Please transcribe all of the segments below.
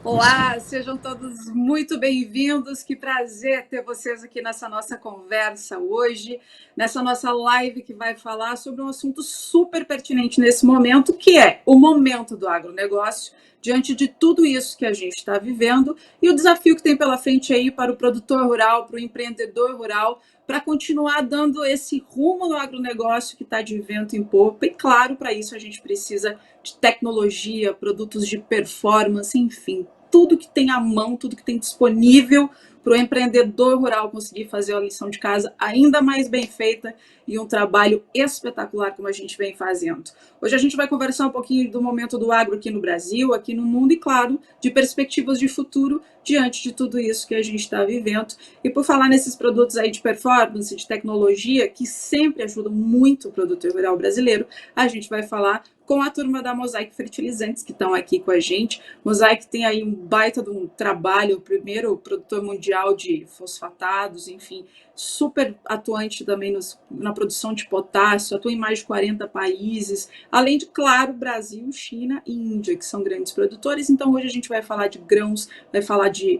Olá, sejam todos muito bem-vindos. Que prazer ter vocês aqui nessa nossa conversa hoje, nessa nossa live que vai falar sobre um assunto super pertinente nesse momento, que é o momento do agronegócio, diante de tudo isso que a gente está vivendo e o desafio que tem pela frente aí para o produtor rural, para o empreendedor rural, para continuar dando esse rumo no agronegócio que está de vento em popa. E claro, para isso a gente precisa de tecnologia, produtos de performance, enfim, tudo que tem à mão, tudo que tem disponível para o empreendedor rural conseguir fazer a lição de casa ainda mais bem feita e um trabalho espetacular como a gente vem fazendo. Hoje a gente vai conversar um pouquinho do momento do agro aqui no Brasil, aqui no mundo e, claro, de perspectivas de futuro diante de tudo isso que a gente está vivendo. E por falar nesses produtos aí de performance, de tecnologia, que sempre ajudam muito o produtor rural brasileiro, a gente vai falar com a turma da Mosaic Fertilizantes, que estão aqui com a gente. Mosaic tem aí um baita de um trabalho, o primeiro produtor mundial de fosfatados, enfim, super atuante também na produção de potássio, atua em mais de 40 países, além de, claro, Brasil, China e Índia, que são grandes produtores. Então, hoje a gente vai falar de grãos, vai falar de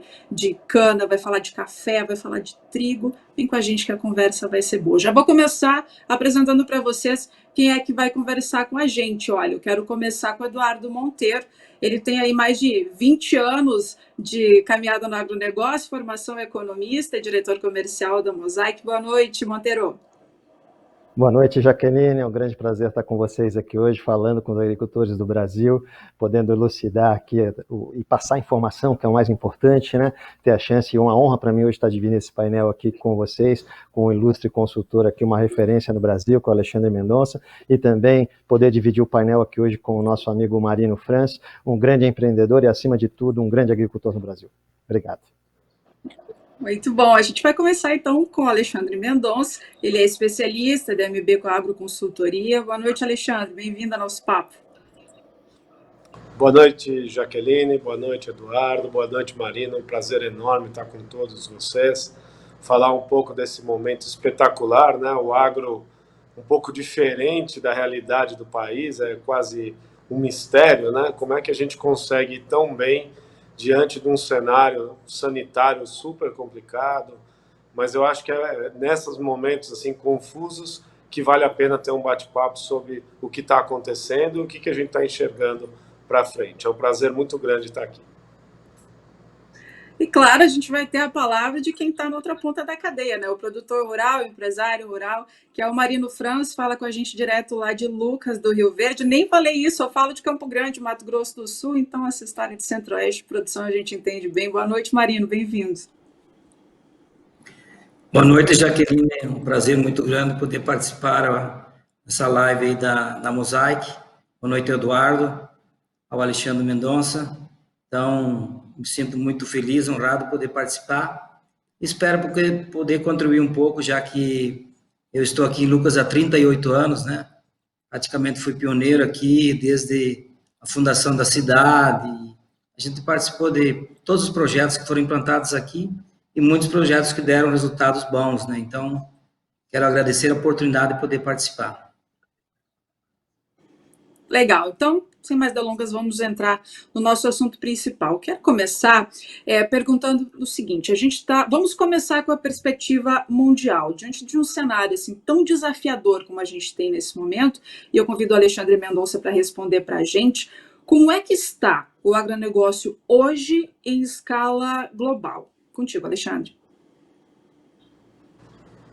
cana, vai falar de café, vai falar de trigo. Vem com a gente que a conversa vai ser boa. Já vou começar apresentando para vocês quem é que vai conversar com a gente. Olha, eu quero começar com o Eduardo Monteiro. Ele tem aí mais de 20 anos de caminhada no agronegócio, formação economista, diretor comercial da Mosaic. Boa noite, Monteiro. Boa noite, Jaqueline. É um grande prazer estar com vocês aqui hoje, falando com os agricultores do Brasil, podendo elucidar aqui e passar informação, que é o mais importante, né? Ter a chance e uma honra para mim hoje estar dividindo esse painel aqui com vocês, com um ilustre consultor aqui, uma referência no Brasil, com o Alexandre Mendonça, e também poder dividir o painel aqui hoje com o nosso amigo Marino Franz, um grande empreendedor e, acima de tudo, um grande agricultor no Brasil. Obrigado. Muito bom. A gente vai começar então com o Alexandre Mendonça. Ele é especialista da MB com a Agroconsultoria. Boa noite, Alexandre. Bem-vindo ao nosso papo. Boa noite, Jaqueline. Boa noite, Eduardo. Boa noite, Marina. Um prazer enorme estar com todos vocês. Falar um pouco desse momento espetacular, né? O agro um pouco diferente da realidade do país, é quase um mistério, né? Como é que a gente consegue ir tão bem diante de um cenário sanitário super complicado? Mas eu acho que é nesses momentos assim confusos que vale a pena ter um bate-papo sobre o que está acontecendo e o que a gente está enxergando para frente. É um prazer muito grande estar aqui. E claro, a gente vai ter a palavra de quem está na outra ponta da cadeia, né? O produtor rural, o empresário rural, que é o Marino Franz, fala com a gente direto lá de Lucas, do Rio Verde. Nem falei isso, eu falo de Campo Grande, Mato Grosso do Sul, então essa história de Centro-Oeste, produção, a gente entende bem. Boa noite, Marino, bem-vindo. Boa noite, Jaqueline. É um prazer muito grande poder participar dessa live aí da Mosaic. Boa noite, Eduardo, ao Alexandre Mendonça. Então, me sinto muito feliz, honrado poder participar. Espero poder contribuir um pouco, já que eu estou aqui em Lucas há 38 anos, né? Praticamente fui pioneiro aqui desde a fundação da cidade. A gente participou de todos os projetos que foram implantados aqui e muitos projetos que deram resultados bons, né? Então, quero agradecer a oportunidade de poder participar. Legal, então, sem mais delongas, vamos entrar no nosso assunto principal. Quero começar perguntando o seguinte: vamos começar com a perspectiva mundial, diante de um cenário assim tão desafiador como a gente tem nesse momento, e eu convido o Alexandre Mendonça para responder para a gente. Como é que está o agronegócio hoje em escala global? Contigo, Alexandre.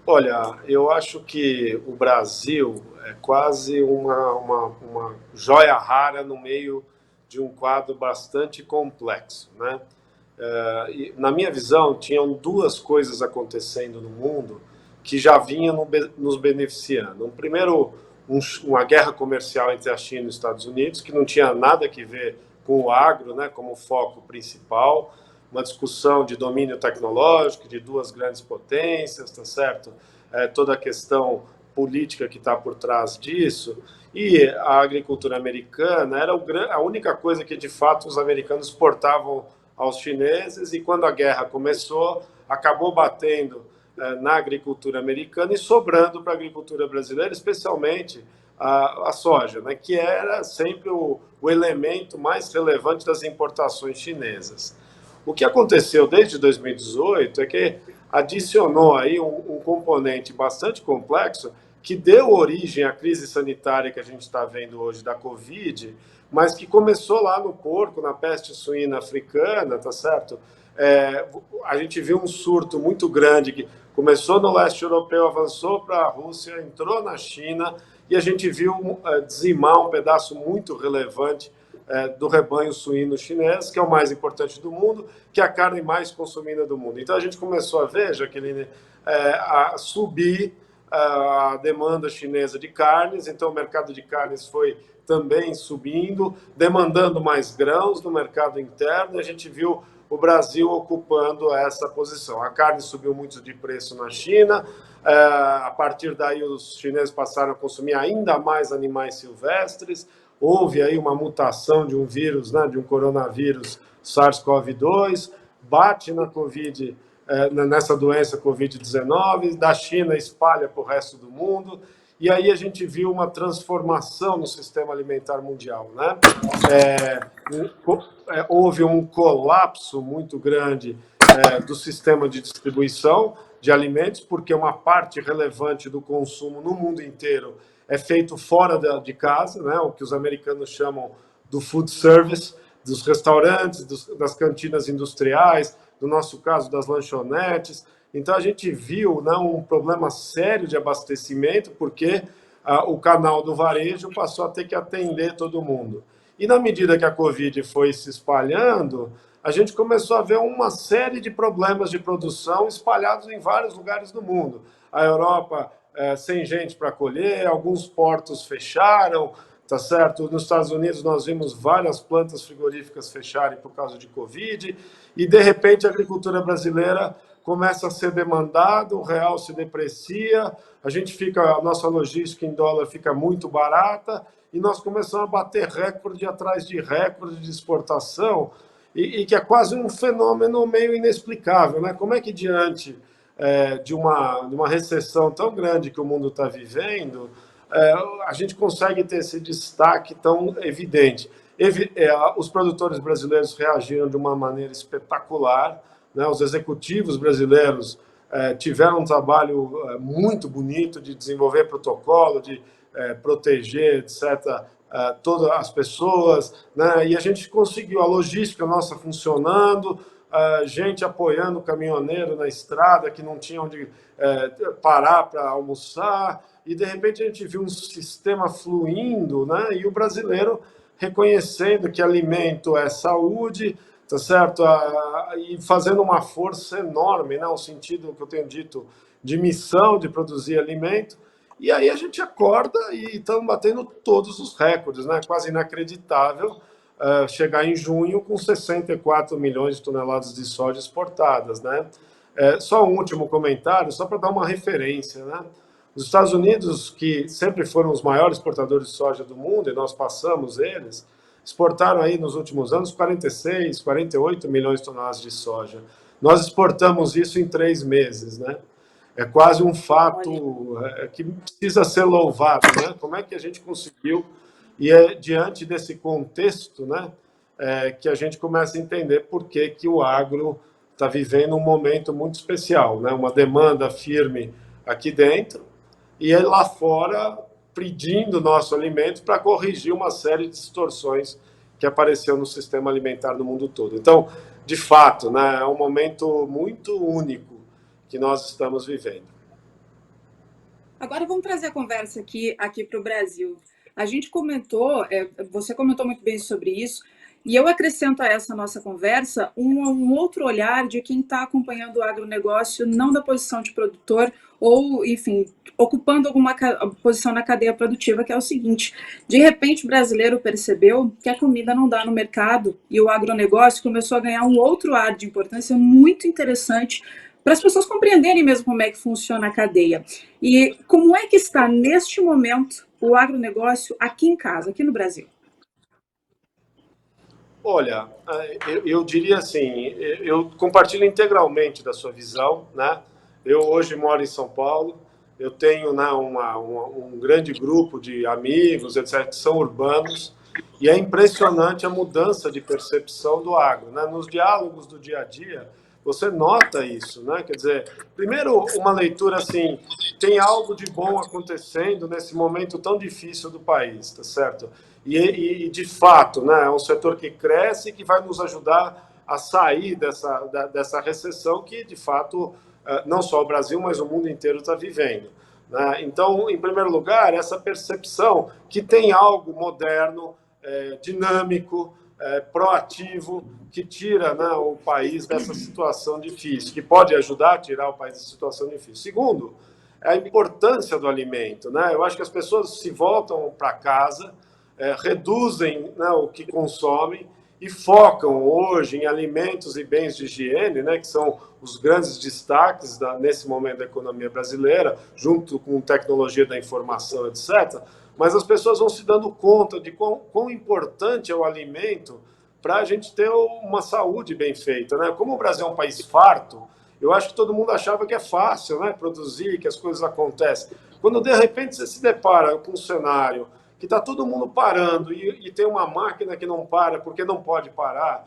Olha, eu acho que o Brasil é quase uma joia rara no meio de um quadro bastante complexo, né? Na minha visão, tinham duas coisas acontecendo no mundo que já vinham nos beneficiando. Primeiro, uma guerra comercial entre a China e os Estados Unidos, que não tinha nada a ver com o agro, né, como foco principal, uma discussão de domínio tecnológico de duas grandes potências, tá certo? Toda a questão política que está por trás disso. E a agricultura americana era a única coisa que, de fato, os americanos exportavam aos chineses, e quando a guerra começou, acabou batendo na agricultura americana e sobrando para a agricultura brasileira, especialmente a soja, né, que era sempre o elemento mais relevante das importações chinesas. O que aconteceu desde 2018 é que adicionou aí um componente bastante complexo que deu origem à crise sanitária que a gente está vendo hoje da Covid, mas que começou lá no porco, na peste suína africana, tá certo? A gente viu um surto muito grande que começou no leste europeu, avançou para a Rússia, entrou na China, e a gente viu dizimar um pedaço muito relevante do rebanho suíno chinês, que é o mais importante do mundo, que é a carne mais consumida do mundo. Então a gente começou a ver, Jaqueline, a subir a demanda chinesa de carnes, então o mercado de carnes foi também subindo, demandando mais grãos no mercado interno, e a gente viu o Brasil ocupando essa posição. A carne subiu muito de preço na China, a partir daí os chineses passaram a consumir ainda mais animais silvestres, houve aí uma mutação de um vírus, né, de um coronavírus SARS-CoV-2, bate na Covid, nessa doença Covid-19, da China espalha para o resto do mundo, e aí a gente viu uma transformação no sistema alimentar mundial, né? Houve um colapso muito grande do sistema de distribuição de alimentos, porque uma parte relevante do consumo no mundo inteiro é feito fora de casa, né? O que os americanos chamam do food service, dos restaurantes, das cantinas industriais, no nosso caso, das lanchonetes. Então, a gente viu, né, um problema sério de abastecimento, porque o canal do varejo passou a ter que atender todo mundo. E, na medida que a Covid foi se espalhando, a gente começou a ver uma série de problemas de produção espalhados em vários lugares do mundo. A Europa sem gente para colher, alguns portos fecharam, tá certo? Nos Estados Unidos nós vimos várias plantas frigoríficas fecharem por causa de Covid, e de repente a agricultura brasileira começa a ser demandada, o real se deprecia, a nossa logística em dólar fica muito barata, e nós começamos a bater recorde atrás de recorde de exportação, e que é quase um fenômeno meio inexplicável, né? Como é que diante de uma recessão tão grande que o mundo está vivendo, a gente consegue ter esse destaque tão evidente? Os produtores brasileiros reagiram de uma maneira espetacular, né? Os executivos brasileiros tiveram um trabalho muito bonito de desenvolver protocolo, de proteger, etc., todas as pessoas, né? E a gente conseguiu a logística nossa funcionando, gente apoiando o caminhoneiro na estrada que não tinha onde parar para almoçar, e de repente a gente viu um sistema fluindo, né? E o brasileiro reconhecendo que alimento é saúde, tá certo? E fazendo uma força enorme, né? No sentido que eu tenho dito de missão de produzir alimento. E aí a gente acorda e estamos batendo todos os recordes, né? Quase inacreditável chegar em junho com 64 milhões de toneladas de soja exportadas, né? Só um último comentário, só para dar uma referência, né? Os Estados Unidos, que sempre foram os maiores exportadores de soja do mundo, e nós passamos eles, exportaram aí nos últimos anos 46, 48 milhões de toneladas de soja. Nós exportamos isso em 3 meses, né? É quase um fato que precisa ser louvado, né? Como é que a gente conseguiu? E é diante desse contexto, né, que a gente começa a entender por que o agro está vivendo um momento muito especial, né? Uma demanda firme aqui dentro e lá fora pedindo nosso alimento para corrigir uma série de distorções que apareceu no sistema alimentar no mundo todo. Então, de fato, né, é um momento muito único que nós estamos vivendo. Agora vamos trazer a conversa aqui para o Brasil. A gente comentou, você comentou muito bem sobre isso, e eu acrescento a essa nossa conversa um outro olhar de quem está acompanhando o agronegócio, não da posição de produtor, ou, enfim, ocupando alguma posição na cadeia produtiva, que é o seguinte: de repente o brasileiro percebeu que a comida não dá no mercado, e o agronegócio começou a ganhar um outro ar de importância muito interessante para as pessoas compreenderem mesmo como é que funciona a cadeia. E como é que está, neste momento, o agronegócio aqui em casa, aqui no Brasil? Olha, eu diria assim, eu compartilho integralmente da sua visão, né? Eu hoje moro em São Paulo, eu tenho, né, um grande grupo de amigos, etc., que são urbanos, e é impressionante a mudança de percepção do agro, né? Nos diálogos do dia a dia, você nota isso, né? Quer dizer, primeiro, uma leitura assim, tem algo de bom acontecendo nesse momento tão difícil do país, tá certo? E de fato, né, é um setor que cresce e que vai nos ajudar a sair dessa recessão que, de fato, não só o Brasil, mas o mundo inteiro está vivendo, né? Então, em primeiro lugar, essa percepção que tem algo moderno, dinâmico, proativo, que tira, né, o país dessa situação difícil, que pode ajudar a tirar o país dessa situação difícil. Segundo, a importância do alimento, né? Eu acho que as pessoas se voltam para casa, reduzem, né, o que consomem e focam hoje em alimentos e bens de higiene, né, que são os grandes destaques nesse momento da economia brasileira, junto com tecnologia da informação, etc. Mas as pessoas vão se dando conta de quão importante é o alimento para a gente ter uma saúde bem feita, né? Como o Brasil é um país farto, eu acho que todo mundo achava que é fácil, né, produzir, que as coisas acontecem. Quando, de repente, você se depara com um cenário que está todo mundo parando e tem uma máquina que não para porque não pode parar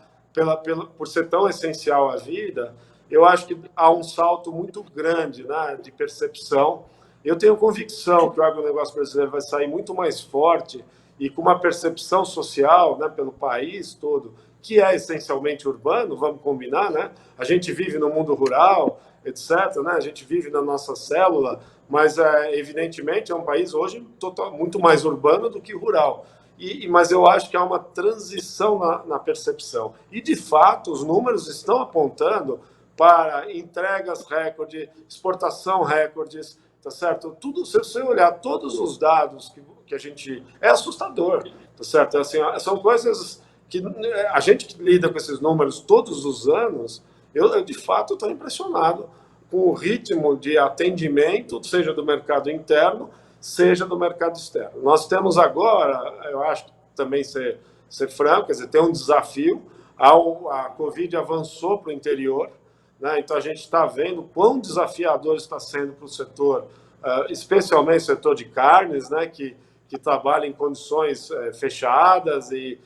por ser tão essencial à vida, eu acho que há um salto muito grande, né, de percepção. Eu tenho convicção que o agronegócio brasileiro vai sair muito mais forte e com uma percepção social, né, pelo país todo, que é essencialmente urbano, vamos combinar, né? A gente vive no mundo rural, etc., né? A gente vive na nossa célula, mas, evidentemente, é um país hoje muito mais urbano do que rural. Mas eu acho que há uma transição na percepção. E, de fato, os números estão apontando para entregas recorde, exportação recordes, tá certo? Tudo, se você olhar todos os dados que a gente... É assustador, tá certo? Assim, são coisas que a gente que lida com esses números todos os anos, eu de fato, estou impressionado com o ritmo de atendimento, seja do mercado interno, seja do mercado externo. Nós temos agora, eu acho que também ser franco, quer dizer, tem um desafio, a Covid avançou para o interior, né? Então a gente está vendo quão desafiador está sendo para o setor, especialmente o setor de carnes, né? que trabalha em condições fechadas e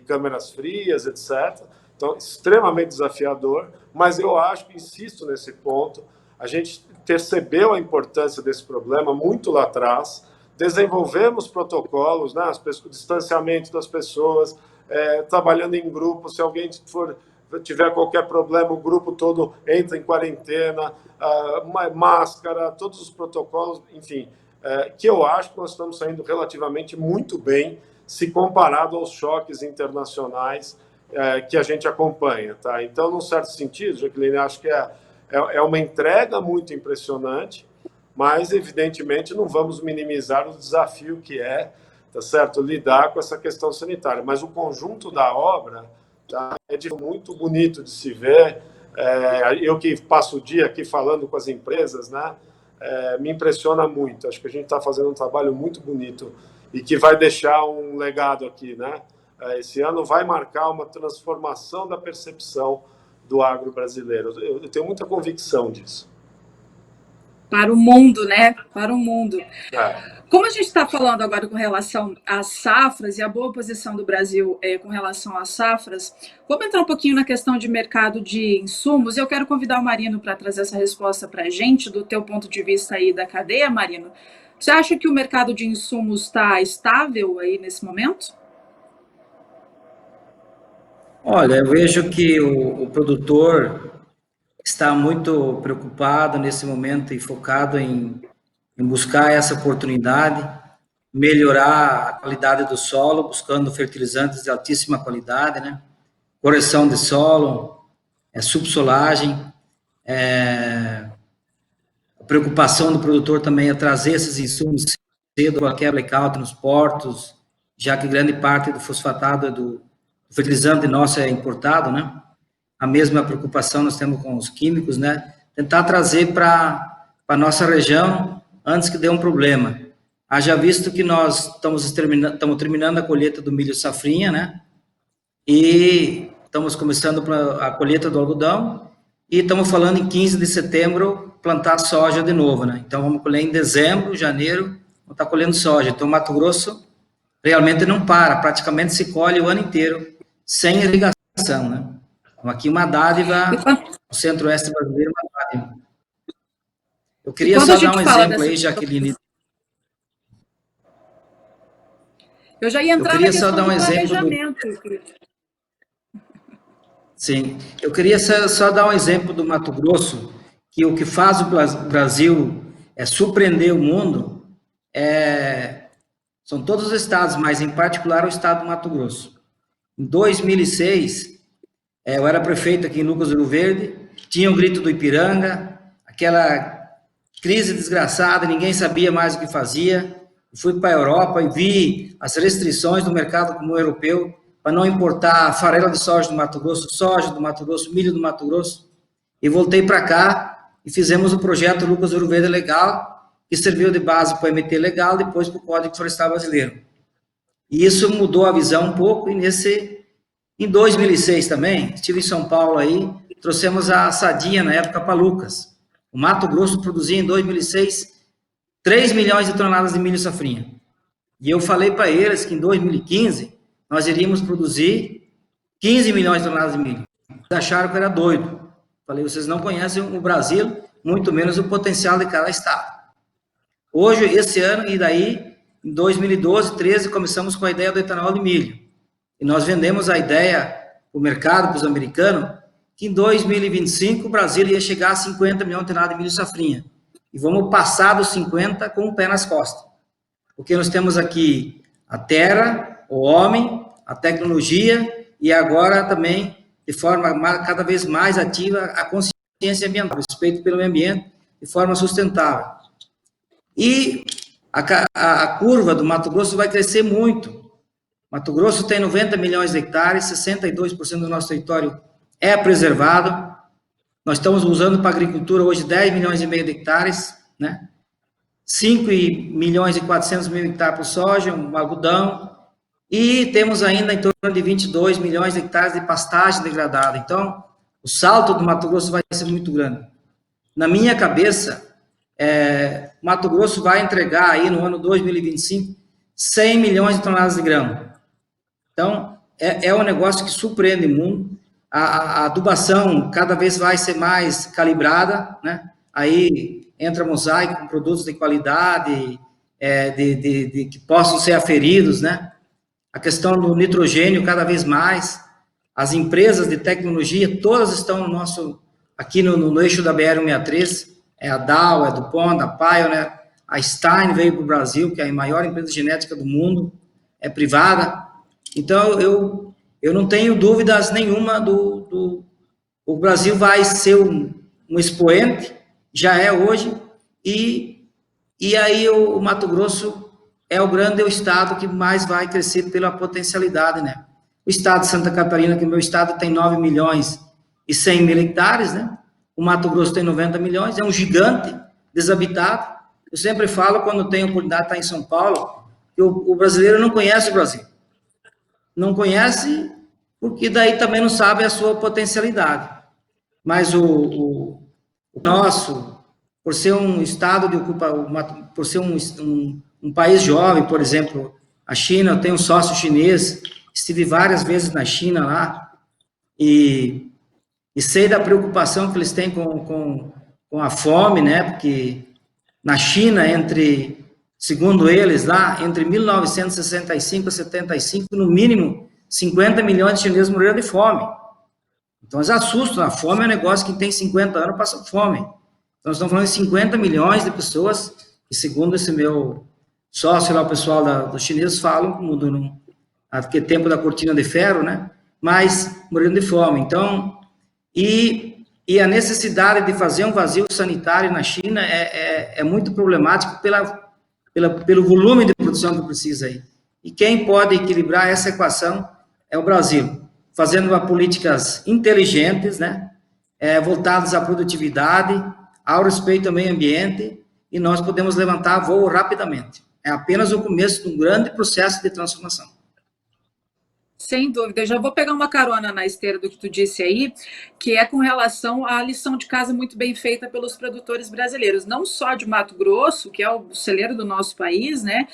câmeras frias, etc. Então, extremamente desafiador, mas eu acho que, insisto nesse ponto, a gente percebeu a importância desse problema muito lá atrás, desenvolvemos protocolos, né, o distanciamento das pessoas, trabalhando em grupo, se alguém tiver qualquer problema, o grupo todo entra em quarentena, máscara, todos os protocolos, enfim, que eu acho que nós estamos saindo relativamente muito bem se comparado aos choques internacionais que a gente acompanha, tá? Então, num certo sentido, Jaqueline, acho que é uma entrega muito impressionante, mas, evidentemente, não vamos minimizar o desafio que tá certo, lidar com essa questão sanitária. Mas o conjunto da obra, tá, muito bonito de se ver. Eu que passo o dia aqui falando com as empresas, né, me impressiona muito. Acho que a gente está fazendo um trabalho muito bonito e que vai deixar um legado aqui, né? Esse ano vai marcar uma transformação da percepção do agro brasileiro. Eu tenho muita convicção disso. Para o mundo, né? Para o mundo. Como a gente está falando agora com relação às safras e a boa posição do Brasil com relação às safras, vamos entrar um pouquinho na questão de mercado de insumos. Eu quero convidar o Marino para trazer essa resposta para a gente, do teu ponto de vista aí da cadeia, Marino. Você acha que o mercado de insumos está estável aí nesse momento? Olha, eu vejo que o produtor está muito preocupado nesse momento e focado em buscar essa oportunidade, melhorar a qualidade do solo, buscando fertilizantes de altíssima qualidade, né? Correção de solo, subsolagem. A preocupação do produtor também é trazer esses insumos cedo para quebra blackout nos portos, já que grande parte do fosfatado do fertilizante nosso é importado, né? A mesma preocupação nós temos com os químicos, né? Tentar trazer para a nossa região antes que dê um problema. Haja visto que nós estamos terminando a colheita do milho safrinha, né? E estamos começando a colheita do algodão e estamos falando em 15 de setembro plantar soja de novo, né? Então vamos colher em dezembro, janeiro, vamos estar colhendo soja. Então Mato Grosso realmente não para, praticamente se colhe o ano inteiro sem irrigação, né? Então aqui uma dádiva, o centro-oeste brasileiro uma dádiva. Eu queria só dar um exemplo aí, Jaqueline. Eu já ia entrar na questão do planejamento. Sim, eu queria só dar um exemplo do Mato Grosso, que o que faz o Brasil surpreender o mundo são todos os estados, mas em particular o estado do Mato Grosso. Em 2006, eu era prefeito aqui em Lucas do Rio Verde, tinha o grito do Ipiranga, aquela crise desgraçada, ninguém sabia mais o que fazia. Fui para a Europa e vi as restrições do mercado comum europeu para não importar farelo de soja do Mato Grosso, milho do Mato Grosso. E voltei para cá e fizemos o projeto Lucas do Rio Verde Legal, que serviu de base para o MT Legal, depois para o Código Florestal Brasileiro. E isso mudou a visão um pouco, e em 2006 também, estive em São Paulo aí, trouxemos a Sadia, na época, para Lucas. O Mato Grosso produzia em 2006 3 milhões de toneladas de milho safrinha. E eu falei para eles que em 2015 nós iríamos produzir 15 milhões de toneladas de milho. Eles acharam que eu era doido. Falei, vocês não conhecem o Brasil, muito menos o potencial de cada estado. Hoje, esse ano, e daí, em 2012, 2013, começamos com a ideia do etanol de milho. E nós vendemos a ideia para o mercado, para os americanos, que em 2025 o Brasil ia chegar a 50 milhões de toneladas de milho safrinha. E vamos passar dos 50 com o pé nas costas. Porque nós temos aqui a terra, o homem, a tecnologia e agora também, de forma cada vez mais ativa, a consciência ambiental, o respeito pelo meio ambiente de forma sustentável. E a curva do Mato Grosso vai crescer muito. Mato Grosso tem 90 milhões de hectares, 62% do nosso território é preservado. Nós estamos usando para a agricultura hoje 10 milhões e meio de hectares, né? 5 milhões e 400 mil hectares para soja, um algodão, e temos ainda em torno de 22 milhões de hectares de pastagem degradada. Então, o salto do Mato Grosso vai ser muito grande. Na minha cabeça, Mato Grosso vai entregar aí no ano 2025 100 milhões de toneladas de grão. Então, é um negócio que surpreende o mundo. A adubação cada vez vai ser mais calibrada, né? Aí entra Mosaic com produtos de qualidade, que possam ser aferidos, né? A questão do nitrogênio cada vez mais. As empresas de tecnologia, todas estão aqui no eixo da BR-163, a Dow, a DuPont, a Pioneer, a Stein veio para o Brasil, que é a maior empresa genética do mundo, é privada. Então, eu não tenho dúvidas nenhuma o Brasil vai ser um expoente, já é hoje, e aí o Mato Grosso é o estado que mais vai crescer pela potencialidade, né? O estado de Santa Catarina, que é o meu estado, tem 9 milhões e 100 mil hectares, né? O Mato Grosso tem 90 milhões, é um gigante desabitado. Eu sempre falo, quando tenho a oportunidade de estar em São Paulo, que o brasileiro não conhece o Brasil. Não conhece, porque daí também não sabe a sua potencialidade. Mas o nosso, por ser um estado por ser um país jovem, por exemplo, a China, eu tenho um sócio chinês, estive várias vezes na China lá, e sei da preocupação que eles têm com a fome, né? Porque na China, segundo eles lá, entre 1965 e 75, no mínimo, 50 milhões de chineses morreram de fome. Então, eles assustam. A fome é um negócio que tem 50 anos passa fome. Então, nós estamos falando de 50 milhões de pessoas, que segundo esse meu sócio lá, o pessoal dos chineses falam, naquele tempo da cortina de ferro, né? Mas morrendo de fome. Então, e a necessidade de fazer um vazio sanitário na China é muito problemático pelo volume de produção que precisa aí. E quem pode equilibrar essa equação é o Brasil, fazendo políticas inteligentes, né, voltadas à produtividade, ao respeito ao meio ambiente, e nós podemos levantar voo rapidamente. É apenas o começo de um grande processo de transformação. Sem dúvida, eu já vou pegar uma carona na esteira do que tu disse aí, que é com relação à lição de casa muito bem feita pelos produtores brasileiros, não só de Mato Grosso, que é o celeiro do nosso país, né,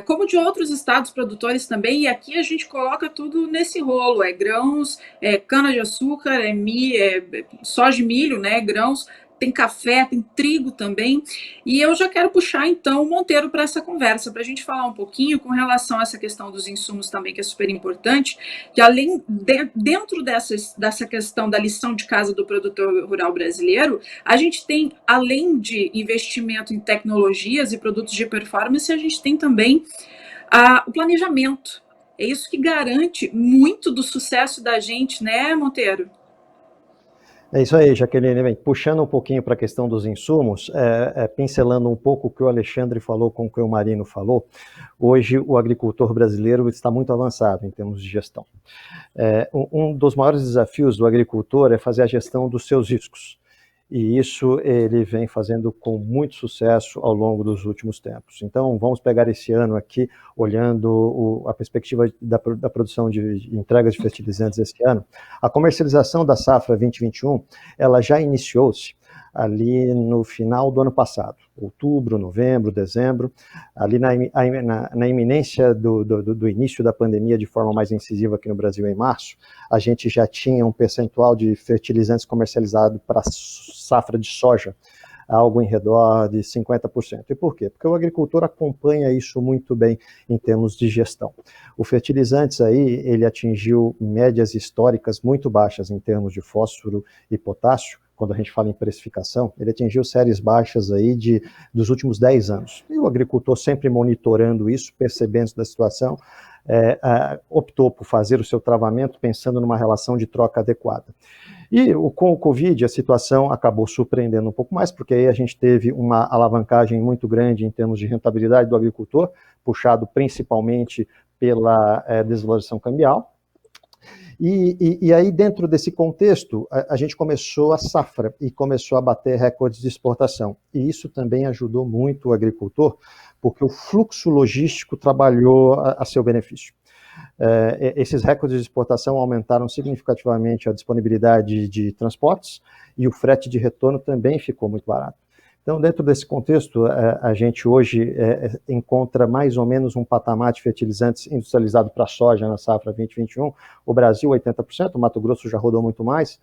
como de outros estados produtores também, e aqui a gente coloca tudo nesse rolo, grãos, cana-de-açúcar, soja e milho, né, grãos, tem café, tem trigo também, e eu já quero puxar então o Monteiro para essa conversa, para a gente falar um pouquinho com relação a essa questão dos insumos também, que é super importante, que dentro dessa questão da lição de casa do produtor rural brasileiro, a gente tem, além de investimento em tecnologias e produtos de performance, a gente tem também o planejamento. É isso que garante muito do sucesso da gente, né, Monteiro? É isso aí, Jaqueline. Bem, puxando um pouquinho para a questão dos insumos, pincelando um pouco o que o Alexandre falou com o que o Marino falou, hoje o agricultor brasileiro está muito avançado em termos de gestão. Um dos maiores desafios do agricultor é fazer a gestão dos seus riscos. E isso ele vem fazendo com muito sucesso ao longo dos últimos tempos. Então, vamos pegar esse ano aqui, olhando a perspectiva da produção de entregas de fertilizantes esse ano. A comercialização da safra 2021, ela já iniciou-se ali no final do ano passado, outubro, novembro, dezembro, ali na iminência do início da pandemia de forma mais incisiva aqui no Brasil em março, a gente já tinha um percentual de fertilizantes comercializado para safra de soja, algo em redor de 50%. E por quê? Porque o agricultor acompanha isso muito bem em termos de gestão. O fertilizantes aí, ele atingiu médias históricas muito baixas em termos de fósforo e potássio. Quando a gente fala em precificação, ele atingiu séries baixas aí dos últimos 10 anos. E o agricultor sempre monitorando isso, percebendo da situação, optou por fazer o seu travamento pensando numa relação de troca adequada. E com o Covid, a situação acabou surpreendendo um pouco mais, porque aí a gente teve uma alavancagem muito grande em termos de rentabilidade do agricultor, puxado principalmente pela desvalorização cambial. E aí, dentro desse contexto, a gente começou a safra e começou a bater recordes de exportação. E isso também ajudou muito o agricultor, porque o fluxo logístico trabalhou a seu benefício. Esses recordes de exportação aumentaram significativamente a disponibilidade de transportes e o frete de retorno também ficou muito barato. Então, dentro desse contexto, a gente hoje encontra mais ou menos um patamar de fertilizantes industrializado para soja na safra 2021, o Brasil 80%, o Mato Grosso já rodou muito mais,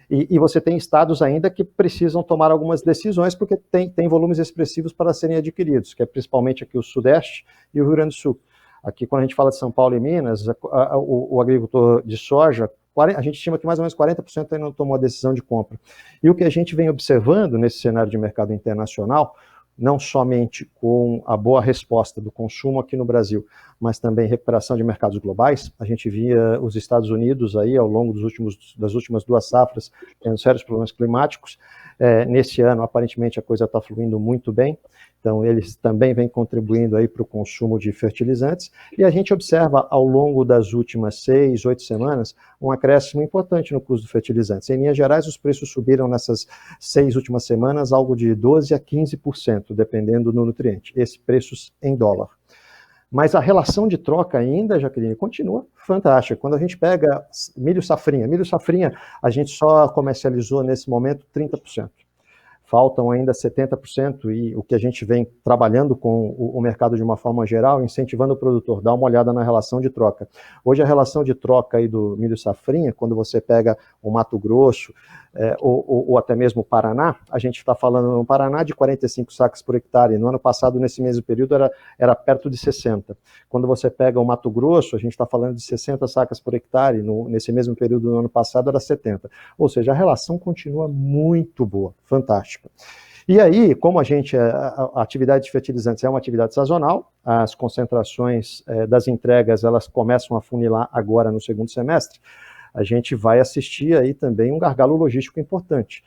e você tem estados ainda que precisam tomar algumas decisões, porque tem volumes expressivos para serem adquiridos, que é principalmente aqui o Sudeste e o Rio Grande do Sul. Aqui, quando a gente fala de São Paulo e Minas, o agricultor de soja, a gente estima que mais ou menos 40% ainda não tomou a decisão de compra. E o que a gente vem observando nesse cenário de mercado internacional, não somente com a boa resposta do consumo aqui no Brasil, mas também recuperação de mercados globais, a gente via os Estados Unidos aí ao longo das últimas 2 safras tendo sérios problemas climáticos. Nesse ano, aparentemente, a coisa está fluindo muito bem, então eles também vêm contribuindo aí para o consumo de fertilizantes, e a gente observa ao longo das últimas 6, 8 semanas um acréscimo importante no custo dos fertilizantes. Em linhas gerais, os preços subiram nessas 6 últimas semanas algo de 12% a 15%, dependendo do nutriente, esses preços em dólar. Mas a relação de troca ainda, Jaqueline, continua fantástica. Quando a gente pega milho safrinha a gente só comercializou nesse momento 30%. Faltam ainda 70%, e o que a gente vem trabalhando com o mercado de uma forma geral, incentivando o produtor, dá uma olhada na relação de troca. Hoje a relação de troca aí do milho safrinha, quando você pega o Mato Grosso, ou até mesmo o Paraná, a gente está falando no Paraná de 45 sacas por hectare, no ano passado, nesse mesmo período, era perto de 60. Quando você pega o Mato Grosso, a gente está falando de 60 sacas por hectare, nesse mesmo período do ano passado era 70. Ou seja, a relação continua muito boa, fantástica. E aí, como a atividade de fertilizantes é uma atividade sazonal, as concentrações das entregas, elas começam a funilar agora no segundo semestre, a gente vai assistir aí também um gargalo logístico importante.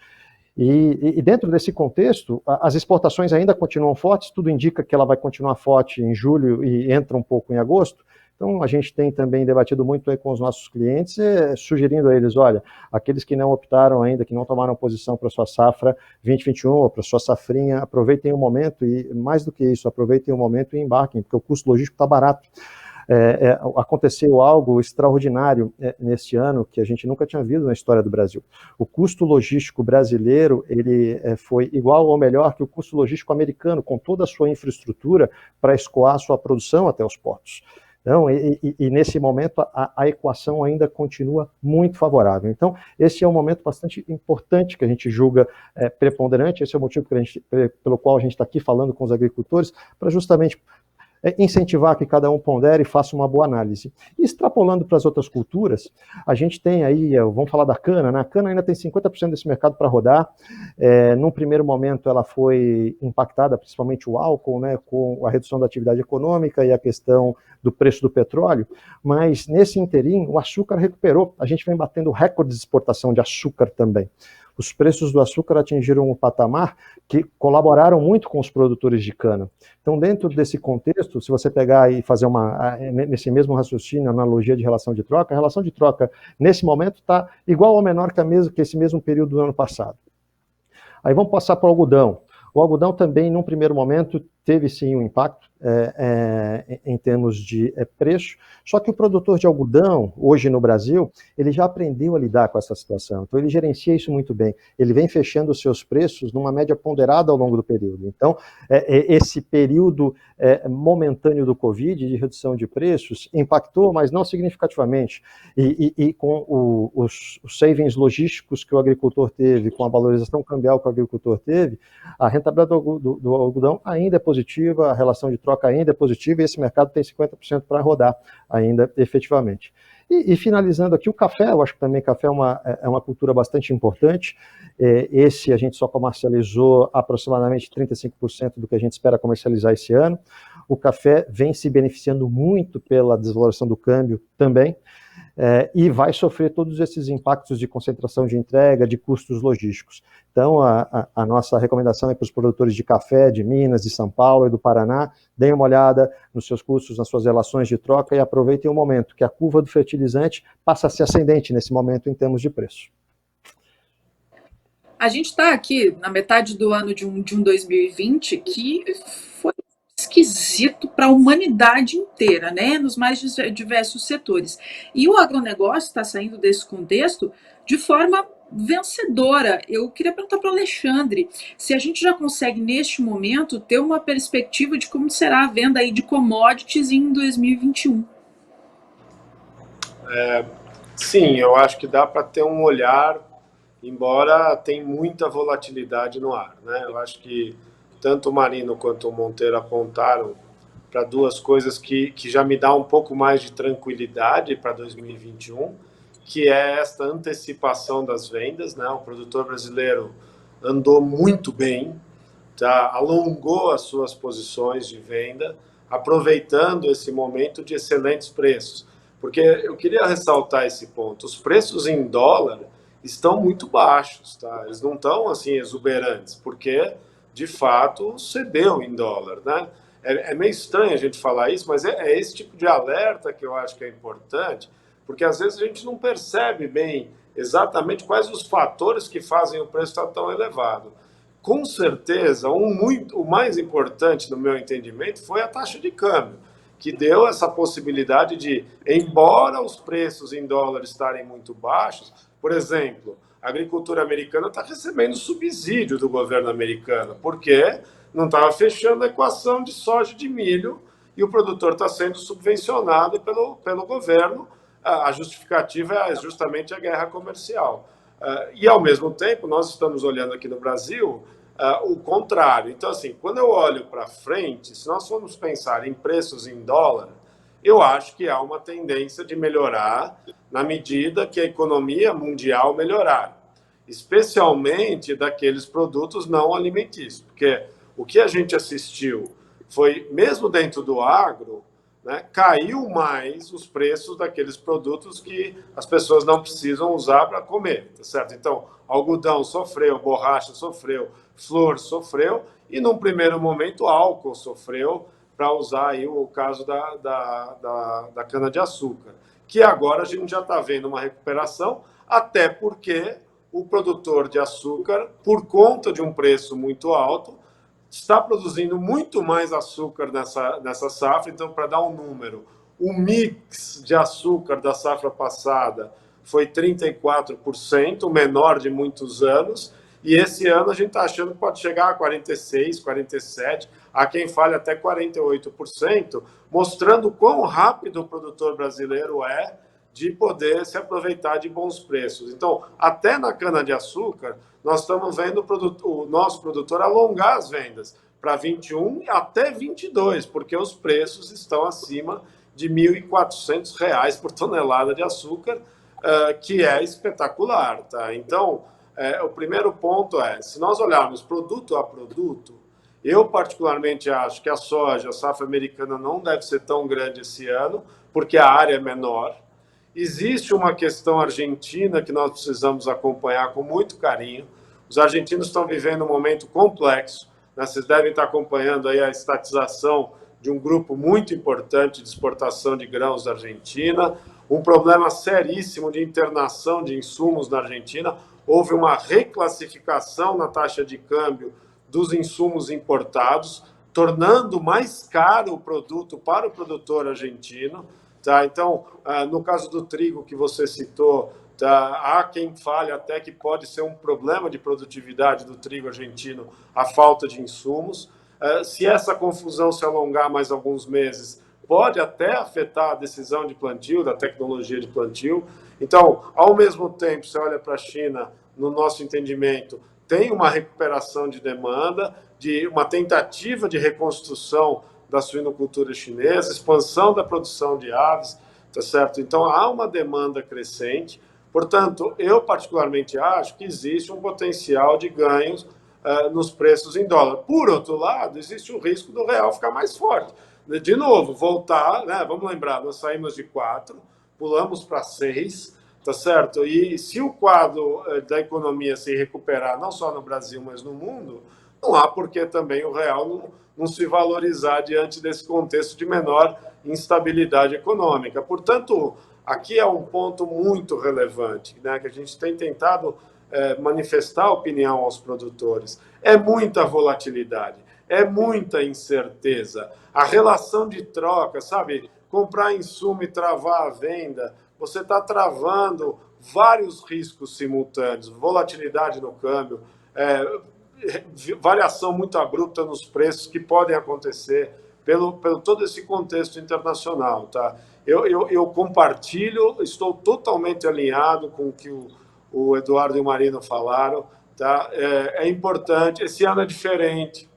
E dentro desse contexto, as exportações ainda continuam fortes, tudo indica que ela vai continuar forte em julho e entra um pouco em agosto. Então, a gente tem também debatido muito aí com os nossos clientes, sugerindo a eles, olha, aqueles que não optaram ainda, que não tomaram posição para a sua safra 2021 ou para a sua safrinha, aproveitem o momento e, mais do que isso, aproveitem o momento e embarquem, porque o custo logístico está barato. Aconteceu algo extraordinário neste ano que a gente nunca tinha visto na história do Brasil. O custo logístico brasileiro ele foi igual ou melhor que o custo logístico americano, com toda a sua infraestrutura para escoar a sua produção até os portos. Então, nesse momento, a equação ainda continua muito favorável. Então, esse é um momento bastante importante que a gente julga preponderante, esse é o motivo pelo qual a gente está aqui falando com os agricultores, para justamente incentivar que cada um pondere e faça uma boa análise. E extrapolando para as outras culturas, a gente tem aí, vamos falar da cana, né? A cana ainda tem 50% desse mercado para rodar. Num primeiro momento ela foi impactada, principalmente o álcool, né, com a redução da atividade econômica e a questão do preço do petróleo, mas nesse interim o açúcar recuperou. A gente vem batendo recordes de exportação de açúcar também. Os preços do açúcar atingiram um patamar que colaboraram muito com os produtores de cana. Então, dentro desse contexto, se você pegar e fazer nesse mesmo raciocínio, analogia de relação de troca, a relação de troca, nesse momento, está igual ou menor que esse mesmo período do ano passado. Aí vamos passar para o algodão. O algodão também, num primeiro momento, teve sim um impacto em termos de preço, só que o produtor de algodão, hoje no Brasil, ele já aprendeu a lidar com essa situação, então ele gerencia isso muito bem, ele vem fechando os seus preços numa média ponderada ao longo do período. Então, esse período momentâneo do Covid, de redução de preços, impactou, mas não significativamente, e com os savings logísticos que o agricultor teve, com a valorização cambial que o agricultor teve, a rentabilidade do algodão ainda é positiva, a relação de troca ainda é positiva e esse mercado tem 50% para rodar ainda efetivamente. E finalizando aqui, o café, eu acho que também café é uma cultura bastante importante. Esse a gente só comercializou aproximadamente 35% do que a gente espera comercializar esse ano. O café vem se beneficiando muito pela desvalorização do câmbio também. E vai sofrer todos esses impactos de concentração de entrega, de custos logísticos. Então, a nossa recomendação é para os produtores de café de Minas, de São Paulo e do Paraná, deem uma olhada nos seus custos, nas suas relações de troca e aproveitem o momento que a curva do fertilizante passa a ser ascendente nesse momento em termos de preço. A gente está aqui na metade do ano de um 2020 que foi esquisito para a humanidade inteira, né, nos mais diversos setores. E o agronegócio está saindo desse contexto de forma vencedora. Eu queria perguntar para o Alexandre se a gente já consegue, neste momento, ter uma perspectiva de como será a venda aí de commodities em 2021. Sim, eu acho que dá para ter um olhar, embora tem muita volatilidade no ar, né? Eu acho que tanto o Marino quanto o Monteiro apontaram para duas coisas que já me dá um pouco mais de tranquilidade para 2021, que é esta antecipação das vendas, né? O produtor brasileiro andou muito bem, tá? Alongou as suas posições de venda, aproveitando esse momento de excelentes preços. Porque eu queria ressaltar esse ponto, os preços em dólar estão muito baixos, tá? Eles não estão assim exuberantes, porque de fato cedeu em dólar, né? É meio estranho a gente falar isso, mas é esse tipo de alerta que eu acho que é importante, porque às vezes a gente não percebe bem exatamente quais os fatores que fazem o preço estar tão elevado. Com certeza, o mais importante, no meu entendimento, foi a taxa de câmbio, que deu essa possibilidade de, embora os preços em dólar estarem muito baixos, por exemplo, a agricultura americana está recebendo subsídio do governo americano, porque não estava fechando a equação de soja e de milho, e o produtor está sendo subvencionado pelo governo. A justificativa é justamente a guerra comercial. E, ao mesmo tempo, nós estamos olhando aqui no Brasil o contrário. Então, assim, quando eu olho para frente, se nós formos pensar em preços em dólar, eu acho que há uma tendência de melhorar na medida que a economia mundial melhorar, especialmente daqueles produtos não alimentícios, porque o que a gente assistiu foi, mesmo dentro do agro, né, caiu mais os preços daqueles produtos que as pessoas não precisam usar para comer, tá certo? Então, algodão sofreu, borracha sofreu, flor sofreu, e num primeiro momento álcool sofreu, para usar aí o caso da cana-de-açúcar, que agora a gente já está vendo uma recuperação, até porque o produtor de açúcar, por conta de um preço muito alto, está produzindo muito mais açúcar nessa safra. Então, para dar um número, o mix de açúcar da safra passada foi 34%, o menor de muitos anos, e esse ano a gente está achando que pode chegar a 46%, 47%, há quem fale até 48%, mostrando quão rápido o produtor brasileiro é de poder se aproveitar de bons preços. Então, até na cana-de-açúcar, nós estamos vendo o nosso produtor alongar as vendas para 21 e até 22, porque os preços estão acima de R$ 1.400 por tonelada de açúcar, que é espetacular. Tá? Então, o primeiro ponto é, se nós olharmos produto a produto, eu particularmente acho que a soja, a safra americana, não deve ser tão grande esse ano, porque a área é menor. Existe uma questão argentina que nós precisamos acompanhar com muito carinho. Os argentinos estão vivendo um momento complexo, né? Vocês devem estar acompanhando aí a estatização de um grupo muito importante de exportação de grãos da Argentina, um problema seríssimo de internação de insumos na Argentina. Houve uma reclassificação na taxa de câmbio dos insumos importados, tornando mais caro o produto para o produtor argentino. Tá? Então, no caso do trigo que você citou, tá? Há quem fale até que pode ser um problema de produtividade do trigo argentino a falta de insumos. Se essa confusão se alongar mais alguns meses, pode até afetar a decisão de plantio, da tecnologia de plantio. Então, ao mesmo tempo, você olha para a China, no nosso entendimento, tem uma recuperação de demanda, de uma tentativa de reconstrução da suinocultura chinesa, expansão da produção de aves, tá certo? Então, há uma demanda crescente. Portanto, eu particularmente acho que existe um potencial de ganhos nos preços em dólar. Por outro lado, existe o risco do real ficar mais forte. De novo, voltar, né? Vamos lembrar, nós saímos de 4, pulamos para 6, tá certo? E se o quadro da economia se recuperar, não só no Brasil, mas no mundo, não há por que também o real não se valorizar diante desse contexto de menor instabilidade econômica. Portanto, aqui é um ponto muito relevante, né, que a gente tem tentado manifestar opinião aos produtores. É muita volatilidade, é muita incerteza. A relação de troca, sabe? Comprar insumo e travar a venda, você está travando vários riscos simultâneos, volatilidade no câmbio, variação muito abrupta nos preços que podem acontecer pelo todo esse contexto internacional. Tá? Eu compartilho, estou totalmente alinhado com o que o Eduardo e o Marino falaram. Tá? É importante, esse ano é diferente,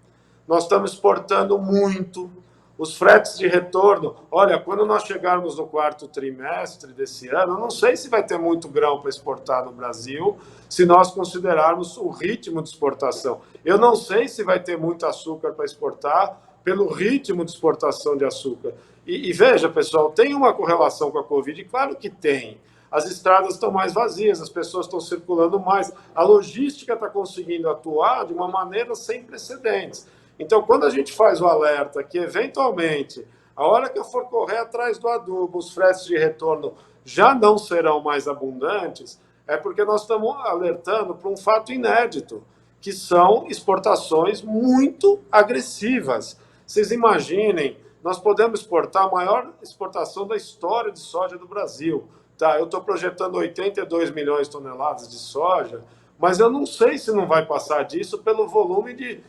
nós estamos exportando muito, os fretes de retorno, olha, quando nós chegarmos no 4º trimestre desse ano, eu não sei se vai ter muito grão para exportar no Brasil, se nós considerarmos o ritmo de exportação. Eu não sei se vai ter muito açúcar para exportar pelo ritmo de exportação de açúcar. E veja, pessoal, tem uma correlação com a Covid? Claro que tem. As estradas estão mais vazias, as pessoas estão circulando mais, a logística está conseguindo atuar de uma maneira sem precedentes. Então, quando a gente faz o alerta que, eventualmente, a hora que eu for correr atrás do adubo, os fretes de retorno já não serão mais abundantes, é porque nós estamos alertando para um fato inédito, que são exportações muito agressivas. Vocês imaginem, nós podemos exportar a maior exportação da história de soja do Brasil. Tá, eu estou projetando 82 milhões de toneladas de soja, mas eu não sei se não vai passar disso pelo volume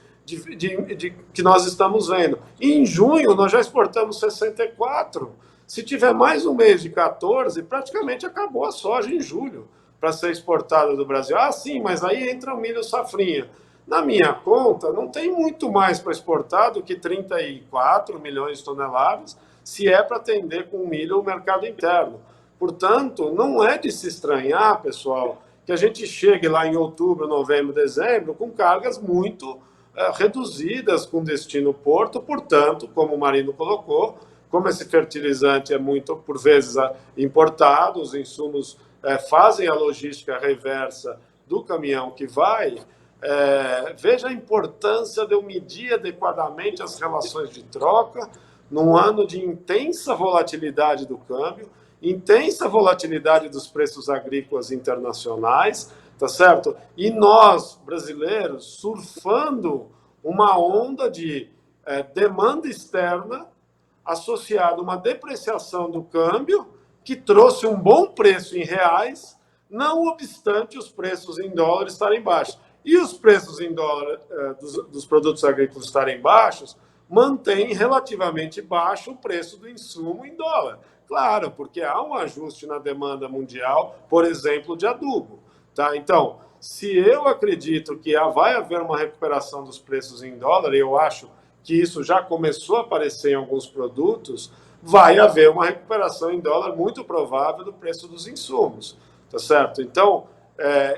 que nós estamos vendo. E em junho, nós já exportamos 64. Se tiver mais um mês de 14, praticamente acabou a soja em julho para ser exportada do Brasil. Ah, sim, mas aí entra o milho safrinha. Na minha conta, não tem muito mais para exportar do que 34 milhões de toneladas, se é para atender com milho o mercado interno. Portanto, não é de se estranhar, pessoal, que a gente chegue lá em outubro, novembro, dezembro, com cargas muito reduzidas com destino porto. Portanto, como o Marino colocou, como esse fertilizante é muito, por vezes, importado, os insumos fazem a logística reversa do caminhão que vai, veja a importância de eu medir adequadamente as relações de troca num ano de intensa volatilidade do câmbio, intensa volatilidade dos preços agrícolas internacionais, tá certo? E nós, brasileiros, surfando uma onda de demanda externa associado a uma depreciação do câmbio, que trouxe um bom preço em reais, não obstante os preços em dólar estarem baixos. E os preços em dólar dos produtos agrícolas estarem baixos, mantém relativamente baixo o preço do insumo em dólar. Claro, porque há um ajuste na demanda mundial, por exemplo, de adubo. Tá? Então, se eu acredito que vai haver uma recuperação dos preços em dólar, e eu acho que isso já começou a aparecer em alguns produtos, vai haver uma recuperação em dólar muito provável do preço dos insumos. Tá certo? Então,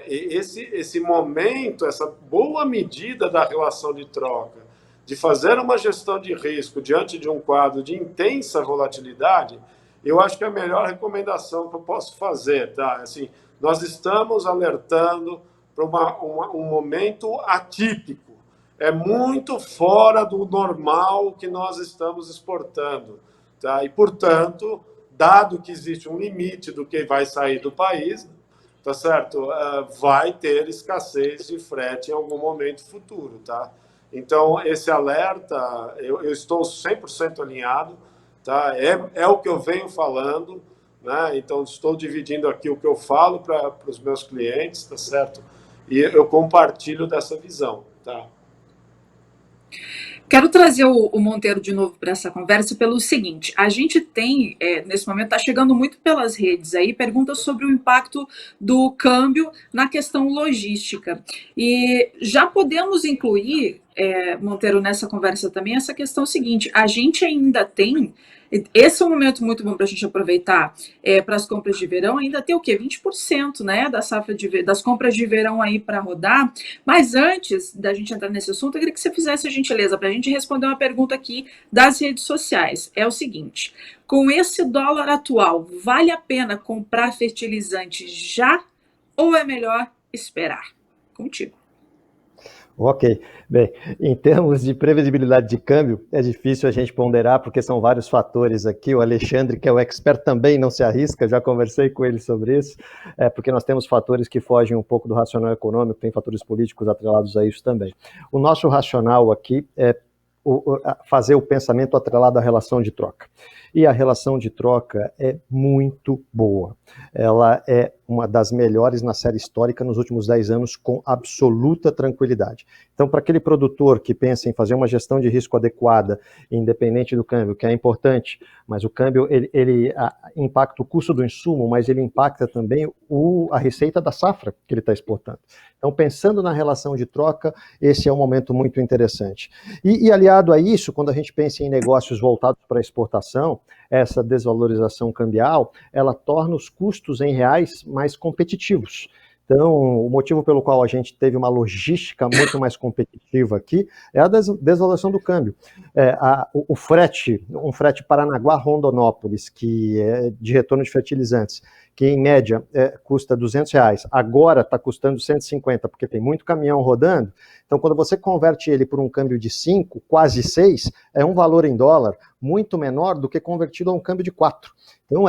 esse momento, essa boa medida da relação de troca, de fazer uma gestão de risco diante de um quadro de intensa volatilidade, eu acho que é a melhor recomendação que eu posso fazer. Tá? Assim, nós estamos alertando para um momento atípico. É muito fora do normal que nós estamos exportando. Tá? E, portanto, dado que existe um limite do que vai sair do país, tá certo? Vai ter escassez de frete em algum momento futuro, tá? Então, esse alerta, eu estou 100% alinhado, tá? É o que eu venho falando, né? Então, estou dividindo aqui o que eu falo para os meus clientes, tá certo? E eu compartilho dessa visão, tá? Quero trazer o Monteiro de novo para essa conversa pelo seguinte: a gente tem, nesse momento, está chegando muito pelas redes aí, perguntas sobre o impacto do câmbio na questão logística. E já podemos incluir, Monteiro, nessa conversa também, essa questão seguinte: a gente ainda tem. Esse é um momento muito bom para a gente aproveitar para as compras de verão. Ainda tem o quê? 20%, né, da safra das compras de verão aí para rodar. Mas antes da gente entrar nesse assunto, eu queria que você fizesse a gentileza para a gente responder uma pergunta aqui das redes sociais. É o seguinte: com esse dólar atual, vale a pena comprar fertilizante já ou é melhor esperar? Contigo. Ok. Bem, em termos de previsibilidade de câmbio, é difícil a gente ponderar, porque são vários fatores aqui. O Alexandre, que é o expert, também não se arrisca, já conversei com ele sobre isso, porque nós temos fatores que fogem um pouco do racional econômico, tem fatores políticos atrelados a isso também. O nosso racional aqui é fazer o pensamento atrelado à relação de troca. E a relação de troca é muito boa. Ela é uma das melhores na série histórica nos últimos 10 anos, com absoluta tranquilidade. Então, para aquele produtor que pensa em fazer uma gestão de risco adequada, independente do câmbio, que é importante, mas o câmbio ele impacta o custo do insumo, mas ele impacta também a receita da safra que ele está exportando. Então, pensando na relação de troca, esse é um momento muito interessante. E aliado a isso, quando a gente pensa em negócios voltados para a exportação, essa desvalorização cambial, ela torna os custos em reais mais competitivos. Então, o motivo pelo qual a gente teve uma logística muito mais competitiva aqui é a desvalorização do câmbio. Um frete Paranaguá-Rondonópolis, que é de retorno de fertilizantes, que em média custa R$200, agora está custando 150, porque tem muito caminhão rodando. Então, quando você converte ele por um câmbio de 5, quase 6, é um valor em dólar muito menor do que convertido a um câmbio de 4. Então,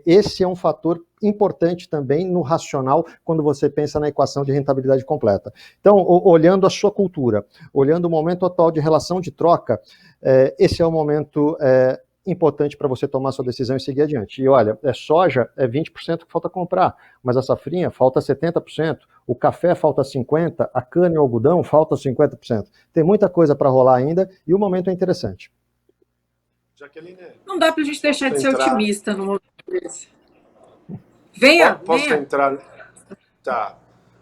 esse é um fator importante também no racional quando você pensa na equação de rentabilidade completa. Então, olhando a sua cultura, olhando o momento atual de relação de troca, esse é o momento importante para você tomar sua decisão e seguir adiante. E olha, soja é 20% que falta comprar, mas a safrinha falta 70%, o café falta 50%, a cana e o algodão falta 50%. Tem muita coisa para rolar ainda e o momento é interessante. Jaqueline, não dá para a gente deixar de ser otimista no momento desse. Venha, posso entrar? Tá.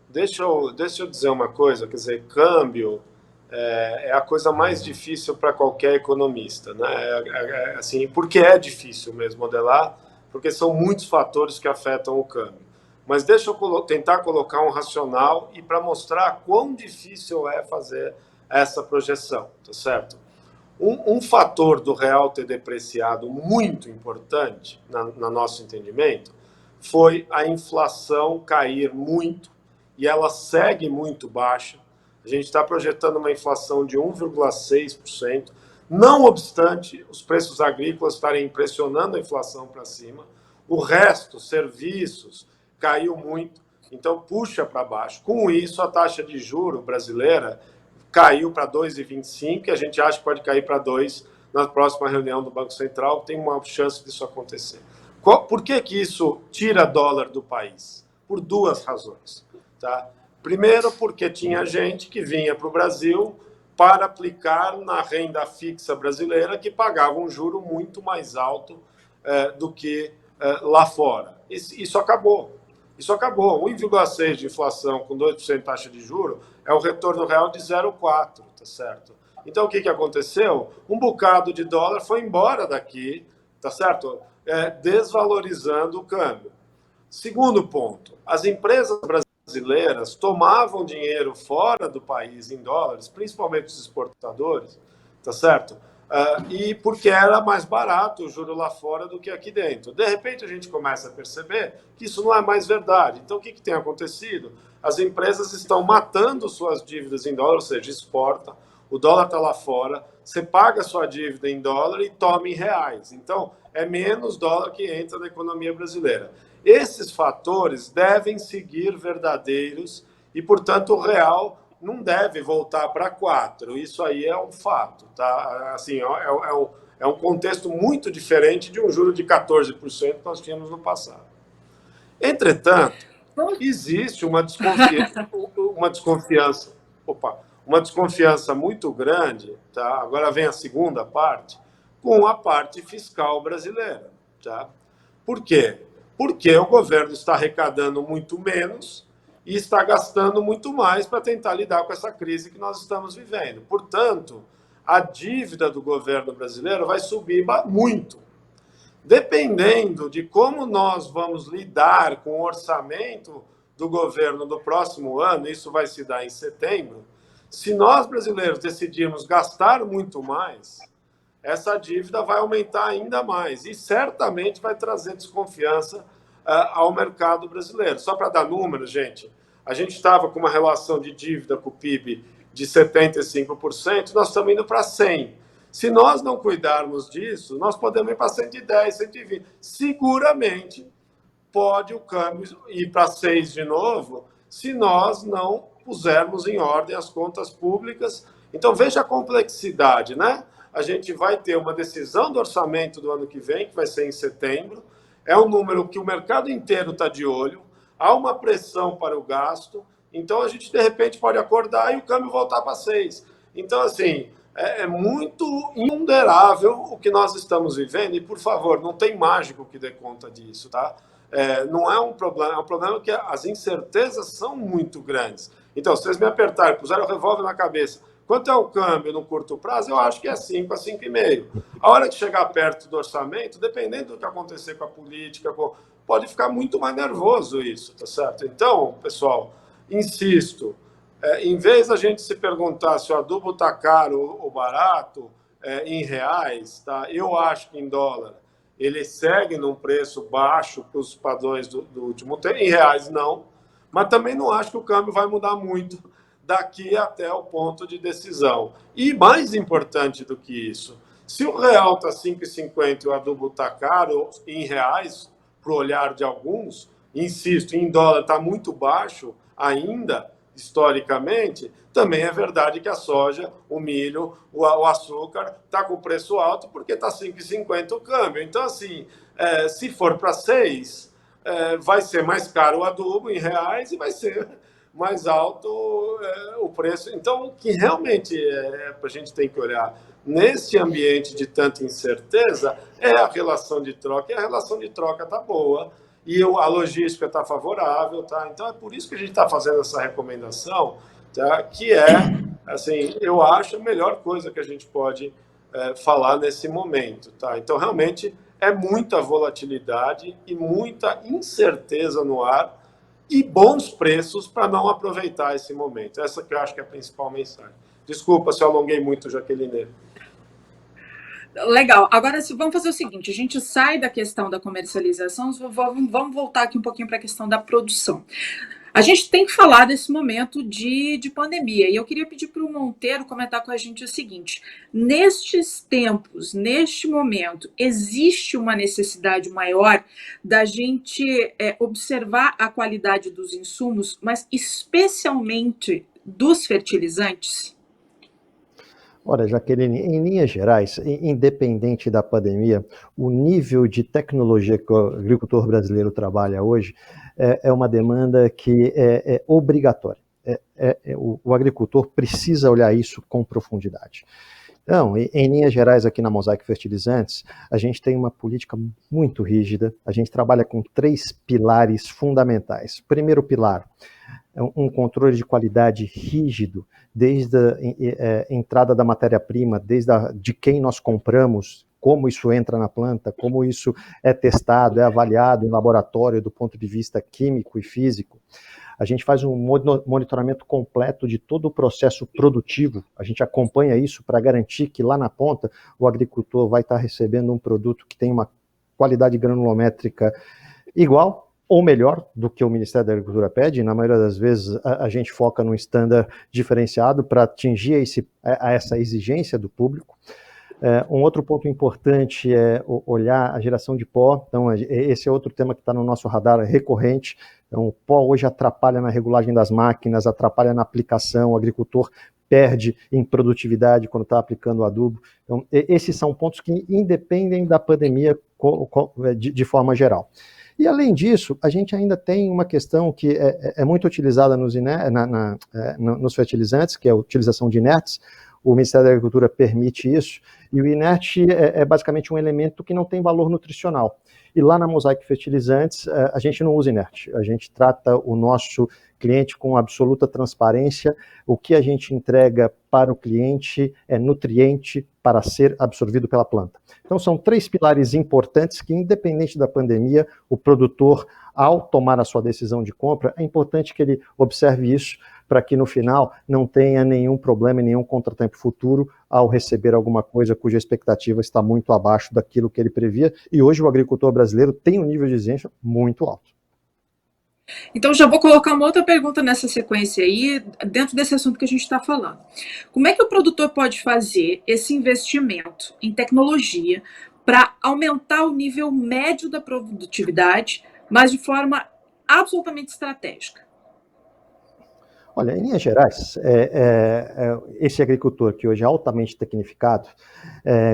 Deixa eu dizer uma coisa, quer dizer, câmbio é a coisa mais difícil para qualquer economista, né? Assim, porque é difícil mesmo modelar, porque são muitos fatores que afetam o câmbio. Mas deixa eu tentar colocar um racional e para mostrar quão difícil é fazer essa projeção, tá certo? Um fator do real ter depreciado muito importante, no nosso entendimento, foi a inflação cair muito, e ela segue muito baixa. A gente está projetando uma inflação de 1,6%, não obstante os preços agrícolas estarem pressionando a inflação para cima. O resto, serviços, caiu muito, então puxa para baixo. Com isso, a taxa de juro brasileira caiu para 2,25%, e a gente acha que pode cair para 2% na próxima reunião do Banco Central, tem uma chance disso acontecer. Por que isso tira dólar do país? Por duas razões. Tá? Primeiro, porque tinha gente que vinha para o Brasil para aplicar na renda fixa brasileira, que pagava um juro muito mais alto do que lá fora. Isso acabou. Isso acabou. 1,6% de inflação com 2% de taxa de juros é um retorno real de 0,4%, tá certo? Então, o que aconteceu? Um bocado de dólar foi embora daqui, tá certo? Desvalorizando o câmbio. Segundo ponto, as empresas brasileiras tomavam dinheiro fora do país em dólares, principalmente os exportadores, tá certo? E porque era mais barato o juro lá fora do que aqui dentro. De repente, a gente começa a perceber que isso não é mais verdade. Então, o que tem acontecido? As empresas estão matando suas dívidas em dólar, ou seja, exporta, o dólar está lá fora, você paga a sua dívida em dólar e toma em reais. Então, é menos dólar que entra na economia brasileira. Esses fatores devem seguir verdadeiros e, portanto, o real não deve voltar para 4. Isso aí é um fato. Tá? Assim, é um contexto muito diferente de um juro de 14% que nós tínhamos no passado. Entretanto, existe uma desconfiança muito grande, tá? Agora vem a segunda parte, com a parte fiscal brasileira. Tá? Por quê? Porque o governo está arrecadando muito menos e está gastando muito mais para tentar lidar com essa crise que nós estamos vivendo. Portanto, a dívida do governo brasileiro vai subir muito. Dependendo de como nós vamos lidar com o orçamento do governo do próximo ano, isso vai se dar em setembro, se nós brasileiros decidirmos gastar muito mais, essa dívida vai aumentar ainda mais e certamente vai trazer desconfiança ao mercado brasileiro. Só para dar números, gente, a gente estava com uma relação de dívida com o PIB de 75%, nós estamos indo para 100%. Se nós não cuidarmos disso, nós podemos ir para 110, 120. Seguramente pode o câmbio ir para 6 de novo, se nós não pusermos em ordem as contas públicas. Então, veja a complexidade, né? A gente vai ter uma decisão do orçamento do ano que vem, que vai ser em setembro. É um número que o mercado inteiro está de olho. Há uma pressão para o gasto. Então, a gente, de repente, pode acordar e o câmbio voltar para 6. Então, assim, é muito imponderável o que nós estamos vivendo. E, por favor, não tem mágico que dê conta disso, tá? Não é um problema que as incertezas são muito grandes. Então, se vocês me apertarem, puserem o revólver na cabeça, quanto é o câmbio no curto prazo? Eu acho que é 5 a 5,5. A hora de chegar perto do orçamento, dependendo do que acontecer com a política, pode ficar muito mais nervoso isso, tá certo? Então, pessoal, insisto, em vez da gente se perguntar se o adubo está caro ou barato, em reais, tá? Eu acho que em dólar ele segue num preço baixo para os padrões do último tempo, em reais não, mas também não acho que o câmbio vai mudar muito daqui até o ponto de decisão. E mais importante do que isso, se o real está 5,50 e o adubo está caro em reais, para o olhar de alguns, insisto, em dólar está muito baixo ainda, historicamente, também é verdade que a soja, o milho, o açúcar está com preço alto porque está 5,50 o câmbio. Então, assim, se for para 6, vai ser mais caro o adubo em reais e vai ser mais alto o preço. Então, o que realmente a gente tem que olhar nesse ambiente de tanta incerteza é a relação de troca. E a relação de troca está boa e a logística está favorável. Tá? Então, é por isso que a gente está fazendo essa recomendação, tá? Que assim, eu acho a melhor coisa que a gente pode falar nesse momento. Tá? Então, realmente, é muita volatilidade e muita incerteza no ar e bons preços para não aproveitar esse momento. Essa que eu acho que é a principal mensagem. Desculpa se eu alonguei muito, Jaqueline. Legal. Agora, vamos fazer o seguinte, a gente sai da questão da comercialização, vamos voltar aqui um pouquinho para a questão da produção. A gente tem que falar desse momento de pandemia, e eu queria pedir para o Monteiro comentar com a gente o seguinte: nestes tempos, neste momento, existe uma necessidade maior da gente observar a qualidade dos insumos, mas especialmente dos fertilizantes? Olha, Jaqueline, em linhas gerais, independente da pandemia, o nível de tecnologia que o agricultor brasileiro trabalha hoje é uma demanda que é obrigatória. O agricultor precisa olhar isso com profundidade. Então, em linhas gerais, aqui na Mosaic Fertilizantes, a gente tem uma política muito rígida, a gente trabalha com 3 pilares fundamentais. Primeiro pilar, um controle de qualidade rígido, desde a entrada da matéria-prima, de quem nós compramos, como isso entra na planta, como isso é testado, é avaliado em laboratório do ponto de vista químico e físico. A gente faz um monitoramento completo de todo o processo produtivo, a gente acompanha isso para garantir que lá na ponta o agricultor vai estar recebendo um produto que tem uma qualidade granulométrica igual ou melhor do que o Ministério da Agricultura pede. Na maioria das vezes a gente foca num estándar diferenciado para atingir essa exigência do público. Um outro ponto importante é olhar a geração de pó. Então, esse é outro tema que está no nosso radar recorrente. Então, o pó hoje atrapalha na regulagem das máquinas, atrapalha na aplicação, o agricultor perde em produtividade quando está aplicando o adubo. Então, esses são pontos que independem da pandemia de forma geral. E, além disso, a gente ainda tem uma questão que é muito utilizada nos fertilizantes, que é a utilização de inertes. O Ministério da Agricultura permite isso, e o inerte é basicamente um elemento que não tem valor nutricional. E lá na Mosaic Fertilizantes, a gente não usa inerte, a gente trata o nosso cliente com absoluta transparência. O que a gente entrega para o cliente é nutriente para ser absorvido pela planta. Então, são 3 pilares importantes que, independente da pandemia, o produtor, ao tomar a sua decisão de compra, é importante que ele observe isso, para que no final não tenha nenhum problema e nenhum contratempo futuro ao receber alguma coisa cuja expectativa está muito abaixo daquilo que ele previa. E hoje o agricultor brasileiro tem um nível de exigência muito alto. Então, já vou colocar uma outra pergunta nessa sequência aí, dentro desse assunto que a gente está falando. Como é que o produtor pode fazer esse investimento em tecnologia para aumentar o nível médio da produtividade, mas de forma absolutamente estratégica? Olha, em linhas gerais, esse agricultor que hoje é altamente tecnificado,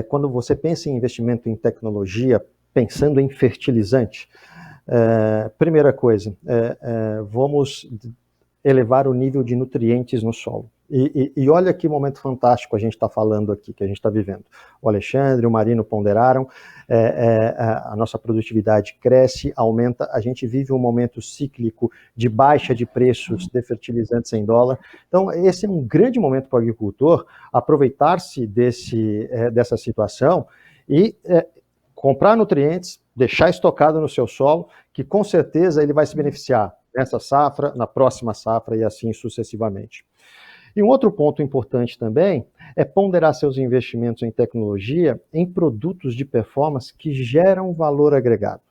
quando você pensa em investimento em tecnologia, pensando em fertilizante, primeira coisa, vamos elevar o nível de nutrientes no solo. E olha que momento fantástico a gente está falando aqui, que a gente está vivendo. O Alexandre, o Marino ponderaram, a nossa produtividade cresce, aumenta, a gente vive um momento cíclico de baixa de preços de fertilizantes em dólar. Então, esse é um grande momento para o agricultor aproveitar-se dessa situação e comprar nutrientes, deixar estocado no seu solo, que com certeza ele vai se beneficiar nessa safra, na próxima safra e assim sucessivamente. E um outro ponto importante também é ponderar seus investimentos em tecnologia em produtos de performance que geram valor agregado,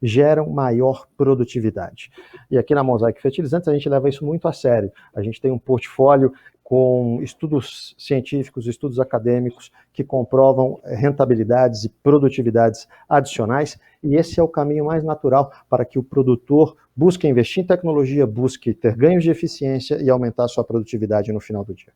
geram maior produtividade. E aqui na Mosaic Fertilizantes a gente leva isso muito a sério. A gente tem um portfólio com estudos científicos, estudos acadêmicos que comprovam rentabilidades e produtividades adicionais, e esse é o caminho mais natural para que o produtor busque investir em tecnologia, busque ter ganhos de eficiência e aumentar a sua produtividade no final do dia.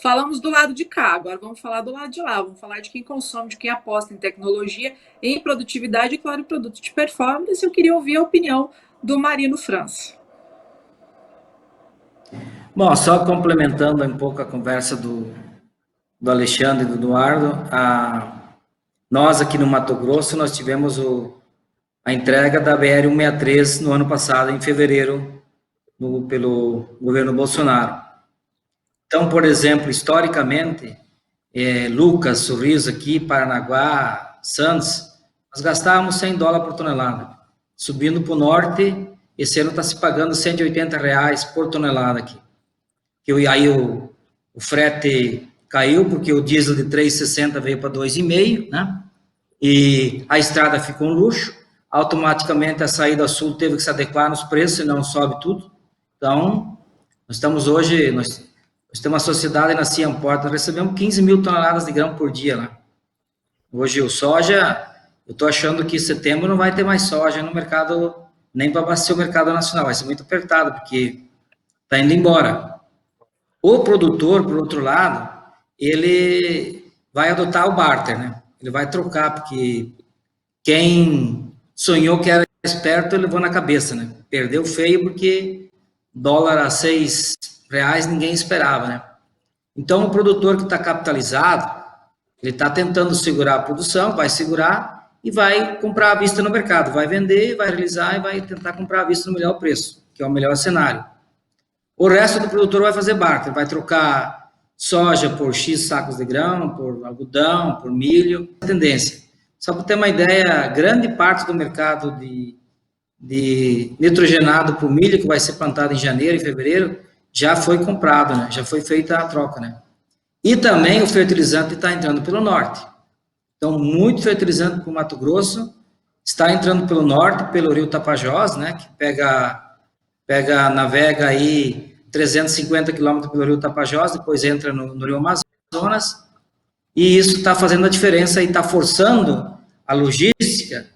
Falamos do lado de cá, agora vamos falar do lado de lá, vamos falar de quem consome, de quem aposta em tecnologia, em produtividade e, claro, em produto de performance. Eu queria ouvir a opinião do Marino França. Bom, só complementando um pouco a conversa do Alexandre e do Eduardo, nós aqui no Mato Grosso, nós tivemos a entrega da BR-163 no ano passado, em fevereiro, pelo governo Bolsonaro. Então, por exemplo, historicamente, Lucas, Sorriso aqui, Paranaguá, Santos, nós gastávamos $100 por tonelada. Subindo para o norte, esse ano está se pagando R$180 por tonelada aqui. E aí o frete caiu, porque o diesel de 3,60 veio para 2,5, né? E a estrada ficou um luxo. Automaticamente a saída sul teve que se adequar nos preços, senão sobe tudo. Então, nós estamos hoje, nós temos uma sociedade na Ciamport, nós recebemos 15 mil toneladas de grão por dia lá. Hoje o soja, eu estou achando que em setembro não vai ter mais soja no mercado, nem para abastecer o mercado nacional, vai ser muito apertado, porque está indo embora. O produtor, por outro lado, ele vai adotar o barter, né? Ele vai trocar, porque quem sonhou que era esperto, levou na cabeça, né? Perdeu feio, porque dólar a R$ 6 ninguém esperava, né? Então, o produtor que está capitalizado, ele está tentando segurar a produção, vai segurar e vai comprar à vista no mercado, vai vender, vai realizar e vai tentar comprar à vista no melhor preço, que é o melhor cenário. O resto do produtor vai fazer barter, vai trocar soja por X sacos de grão, por algodão, por milho, tendência. Só para ter uma ideia, grande parte do mercado de nitrogenado por milho, que vai ser plantado em janeiro e fevereiro, já foi comprado, né? Já foi feita a troca, né? E também o fertilizante está entrando pelo norte. Então, muito fertilizante para o Mato Grosso está entrando pelo norte, pelo rio Tapajós, né? Que navega aí 350 quilômetros pelo rio Tapajós, depois entra no rio Amazonas, e isso está fazendo a diferença e está forçando a logística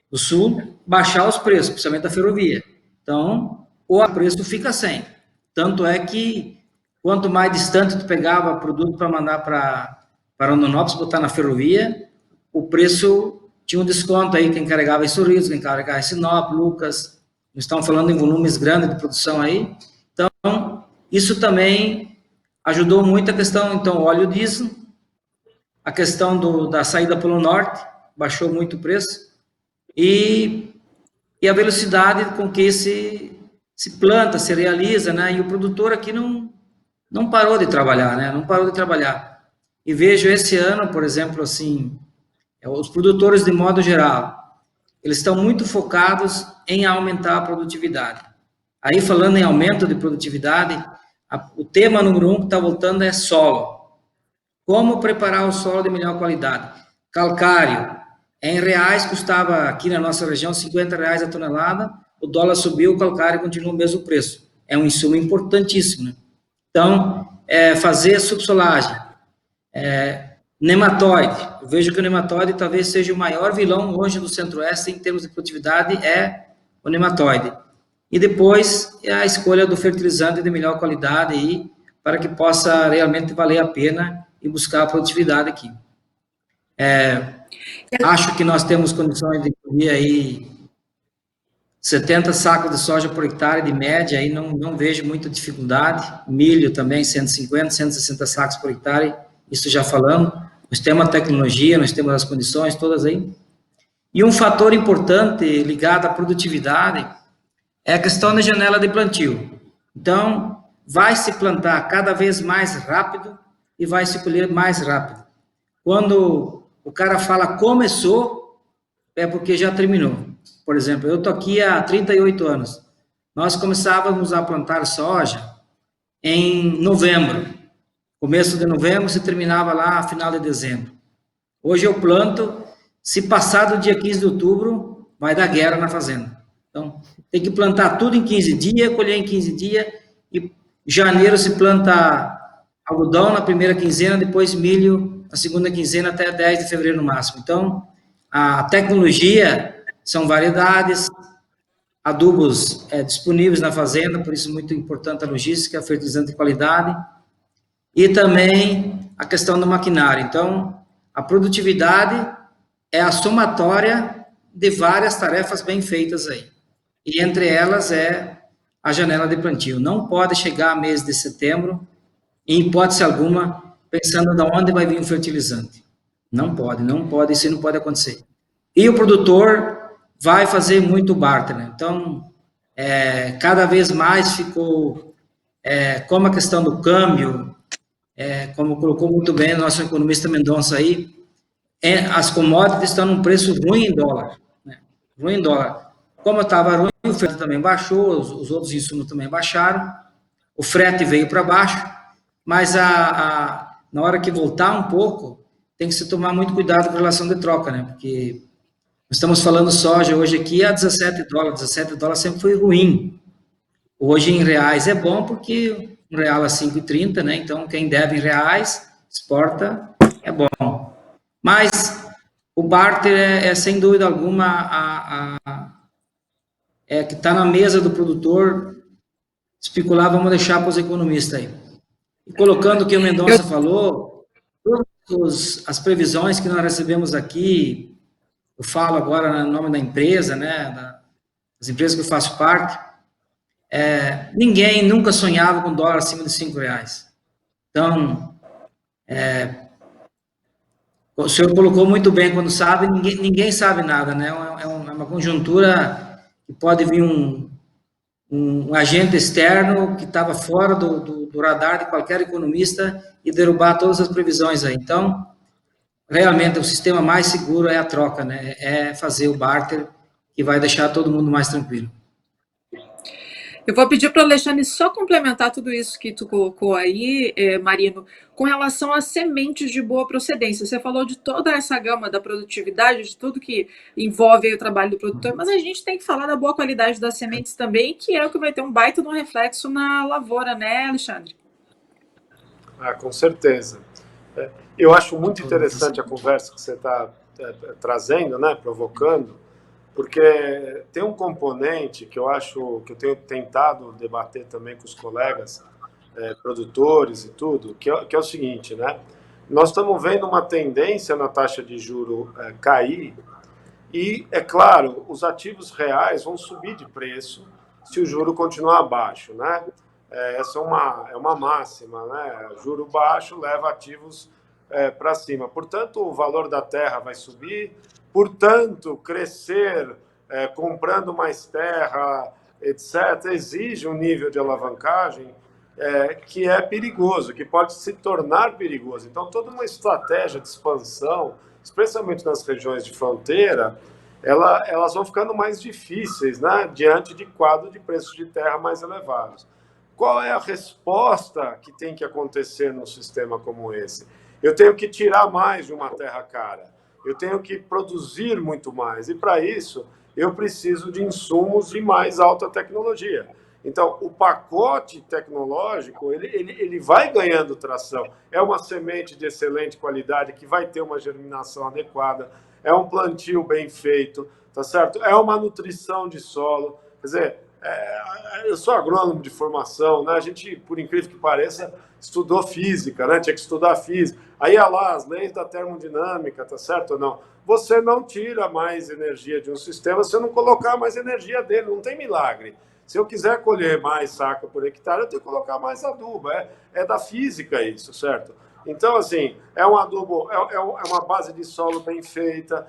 do sul baixar os preços, principalmente da ferrovia. Então, o preço fica sem. Tanto é que, quanto mais distante tu pegava produto para mandar para Rondonópolis, botar na ferrovia, o preço tinha um desconto aí, quem carregava em Sorriso, quem carregava em Sinop, Lucas, nós estamos falando em volumes grandes de produção aí. Então, isso também ajudou muito a questão, então, óleo diesel, a questão da saída pelo norte, baixou muito o preço, e a velocidade com que se planta, se realiza, né? E o produtor aqui não parou de trabalhar, né? Não parou de trabalhar. E vejo esse ano, por exemplo, assim, os produtores, de modo geral, eles estão muito focados em aumentar a produtividade. Aí, falando em aumento de produtividade, o tema número 1 que está voltando é solo. Como preparar o solo de melhor qualidade? Calcário, em reais, custava aqui na nossa região R$50 a tonelada, o dólar subiu, o calcário continua o mesmo preço. É um insumo importantíssimo, né? Então, fazer subsolagem, nematóide. Eu vejo que o nematóide talvez seja o maior vilão hoje do Centro-Oeste em termos de produtividade, é o nematóide. E depois, a escolha do fertilizante de melhor qualidade aí, para que possa realmente valer a pena e buscar a produtividade aqui. Acho que nós temos condições de colher aí 70 sacos de soja por hectare de média, aí não vejo muita dificuldade. Milho também, 150, 160 sacos por hectare, isso já falando. Nós temos a tecnologia, nós temos as condições todas aí. E um fator importante ligado à produtividade é a questão da janela de plantio. Então, vai se plantar cada vez mais rápido e vai se colher mais rápido. Quando o cara fala começou, é porque já terminou. Por exemplo, eu estou aqui há 38 anos. Nós começávamos a plantar soja em novembro. Começo de novembro, se terminava lá a final de dezembro. Hoje eu planto, se passar do dia 15 de outubro, vai dar guerra na fazenda. Então, tem que plantar tudo em 15 dias, colher em 15 dias, e janeiro se planta algodão na primeira quinzena, depois milho na segunda quinzena até 10 de fevereiro no máximo. Então, a tecnologia são variedades, adubos disponíveis na fazenda, por isso muito importante a logística, fertilizante de qualidade, e também a questão do maquinário. Então, a produtividade é a somatória de várias tarefas bem feitas aí. E entre elas é a janela de plantio. Não pode chegar a mês de setembro, em hipótese alguma, pensando de onde vai vir o fertilizante. Não pode, isso não pode acontecer. E o produtor vai fazer muito barter, né? Então, cada vez mais ficou, como a questão do câmbio, como colocou muito bem o nosso economista Mendonça aí, as commodities estão num preço ruim em dólar, né? Ruim em dólar. Como estava ruim, o frete também baixou, os outros insumos também baixaram, o frete veio para baixo, mas na hora que voltar um pouco, tem que se tomar muito cuidado com a relação de troca, né? Porque nós estamos falando soja hoje aqui a $17 sempre foi ruim. Hoje em reais é bom porque um real a 5,30, né? Então quem deve em reais, exporta, é bom. Mas o barter sem dúvida alguma, que está na mesa do produtor, especular, vamos deixar para os economistas aí. E colocando o que o Mendonça falou, as previsões que nós recebemos aqui, eu falo agora no nome da empresa, né, das empresas que eu faço parte, ninguém nunca sonhava com dólar acima de R$ 5. Então, o senhor colocou muito bem, quando sabe, ninguém sabe nada, né? É uma conjuntura que pode vir um agente externo que estava fora do radar de qualquer economista e derrubar todas as previsões aí. Então, realmente, o sistema mais seguro é a troca, né? É fazer o barter, que vai deixar todo mundo mais tranquilo. Eu vou pedir para o Alexandre só complementar tudo isso que tu colocou aí, Marino, com relação a sementes de boa procedência. Você falou de toda essa gama da produtividade, de tudo que envolve aí o trabalho do produtor, mas a gente tem que falar da boa qualidade das sementes também, que é o que vai ter um baita de um reflexo na lavoura, né, Alexandre? Com certeza. Eu acho muito interessante a conversa que você está trazendo, né, provocando, porque tem um componente que eu acho que eu tenho tentado debater também com os colegas produtores e tudo, que é o seguinte, né? Nós estamos vendo uma tendência na taxa de juro cair e, é claro, os ativos reais vão subir de preço se o juro continuar baixo, né? Essa é uma máxima, né? Juro baixo leva ativos para cima. Portanto, o valor da terra vai subir, portanto, crescer comprando mais terra, etc., exige um nível de alavancagem que é perigoso, que pode se tornar perigoso. Então, toda uma estratégia de expansão, especialmente nas regiões de fronteira, elas vão ficando mais difíceis, né, diante de quadro de preços de terra mais elevados. Qual é a resposta que tem que acontecer num sistema como esse? Eu tenho que tirar mais de uma terra cara, eu tenho que produzir muito mais, e para isso eu preciso de insumos de mais alta tecnologia. Então, o pacote tecnológico, ele vai ganhando tração. É uma semente de excelente qualidade que vai ter uma germinação adequada, é um plantio bem feito, tá certo? É uma nutrição de solo. Quer dizer, eu sou agrônomo de formação, né? A gente, por incrível que pareça, estudou física, né? Tinha que estudar física. Aí ia lá, as leis da termodinâmica, tá certo ou não? Você não tira mais energia de um sistema se não colocar mais energia dele, não tem milagre. Se eu quiser colher mais saca por hectare, eu tenho que colocar mais adubo. É da física isso, certo? Então, assim, é um adubo, é uma base de solo bem feita,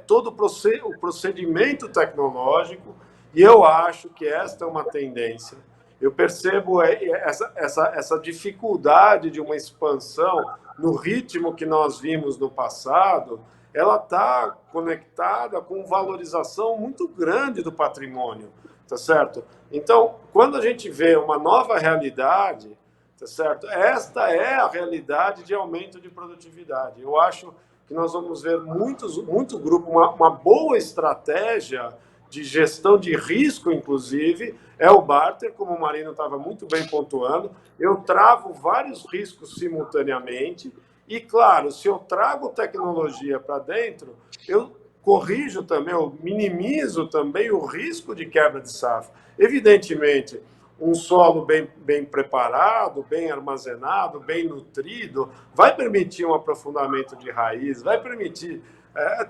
todo o procedimento tecnológico, e eu acho que esta é uma tendência. Eu percebo essa dificuldade de uma expansão no ritmo que nós vimos no passado, ela está conectada com valorização muito grande do patrimônio, tá certo? Então, quando a gente vê uma nova realidade, tá certo? Esta é a realidade de aumento de produtividade. Eu acho que nós vamos ver muito grupo, uma boa estratégia de gestão de risco, inclusive, é o barter, como o Marino estava muito bem pontuando. Eu travo vários riscos simultaneamente e, claro, se eu trago tecnologia para dentro, eu corrijo também, eu minimizo também o risco de quebra de safra. Evidentemente, um solo bem preparado, bem armazenado, bem nutrido, vai permitir um aprofundamento de raiz, vai permitir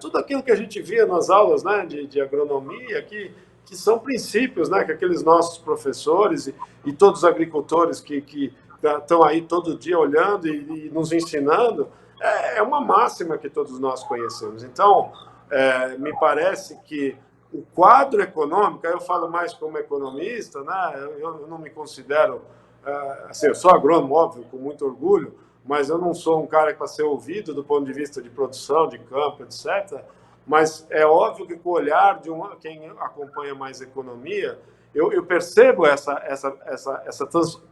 tudo aquilo que a gente via nas aulas, né, de agronomia, que são princípios, né, que aqueles nossos professores e todos os agricultores que estão aí todo dia olhando e nos ensinando, é uma máxima que todos nós conhecemos. Então, me parece que o quadro econômico, aí eu falo mais como economista, né, eu não me considero, assim, eu sou agrônomo, óbvio, com muito orgulho, mas eu não sou um cara para ser ouvido do ponto de vista de produção, de campo, etc. Mas é óbvio que com o olhar de quem acompanha mais economia, eu percebo essa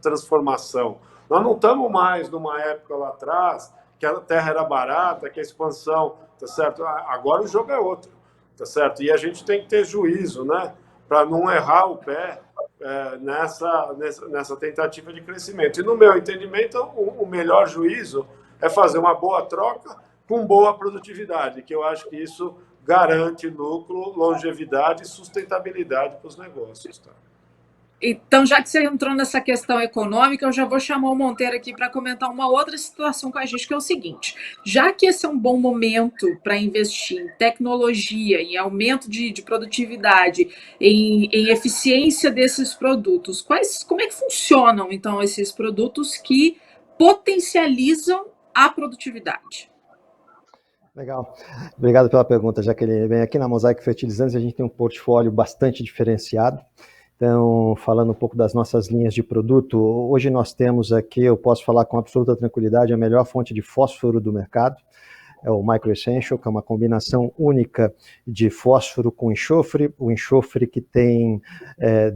transformação. Nós não estamos mais numa época lá atrás que a terra era barata, que a expansão, tá certo? Agora o jogo é outro, tá certo? E a gente tem que ter juízo, né? Para não errar o pé nessa tentativa de crescimento. E no meu entendimento, o melhor juízo é fazer uma boa troca com boa produtividade, que eu acho que isso garante lucro, longevidade e sustentabilidade para os negócios. Tá? Então, já que você entrou nessa questão econômica, eu já vou chamar o Monteiro aqui para comentar uma outra situação com a gente, que é o seguinte: já que esse é um bom momento para investir em tecnologia, em aumento de produtividade, em eficiência desses produtos, como é que funcionam, então, esses produtos que potencializam a produtividade? Legal. Obrigado pela pergunta, Jaqueline. Bem, aqui na Mosaic Fertilizantes a gente tem um portfólio bastante diferenciado. Então, falando um pouco das nossas linhas de produto, hoje nós temos aqui, eu posso falar com absoluta tranquilidade, a melhor fonte de fósforo do mercado. É o Micro Essential, que é uma combinação única de fósforo com enxofre, o enxofre que tem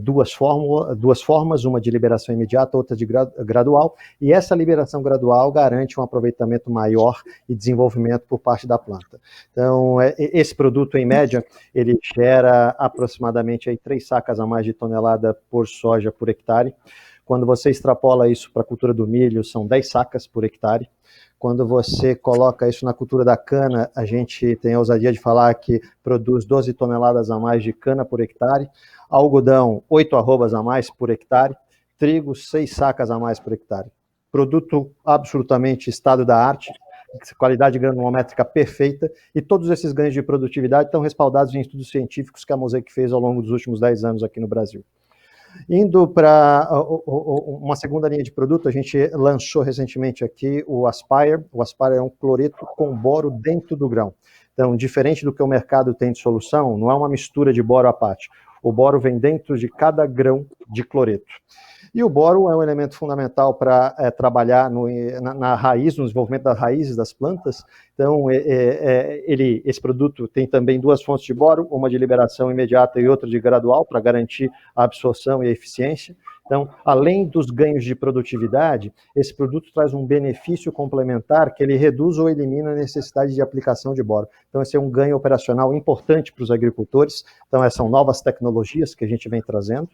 duas formas, uma de liberação imediata, outra de gradual, e essa liberação gradual garante um aproveitamento maior e desenvolvimento por parte da planta. Então, esse produto, em média, ele gera aproximadamente aí 3 sacas a mais de tonelada por soja por hectare. Quando você extrapola isso para a cultura do milho, são 10 sacas por hectare. Quando você coloca isso na cultura da cana, a gente tem a ousadia de falar que produz 12 toneladas a mais de cana por hectare, algodão, 8 arrobas a mais por hectare, trigo, 6 sacas a mais por hectare. Produto absolutamente estado da arte, qualidade granulométrica perfeita, e todos esses ganhos de produtividade estão respaldados em estudos científicos que a Mosaic fez ao longo dos últimos 10 anos aqui no Brasil. Indo para uma segunda linha de produto, a gente lançou recentemente aqui o Aspire. O Aspire é um cloreto com boro dentro do grão. Então, diferente do que o mercado tem de solução, não é uma mistura de boro à parte. O boro vem dentro de cada grão de cloreto. E o boro é um elemento fundamental para trabalhar na raiz, no desenvolvimento das raízes das plantas. Então, esse produto tem também 2 fontes de boro, uma de liberação imediata e outra de gradual, para garantir a absorção e a eficiência. Então, além dos ganhos de produtividade, esse produto traz um benefício complementar que ele reduz ou elimina a necessidade de aplicação de boro. Então, esse é um ganho operacional importante para os agricultores. Então, essas são novas tecnologias que a gente vem trazendo.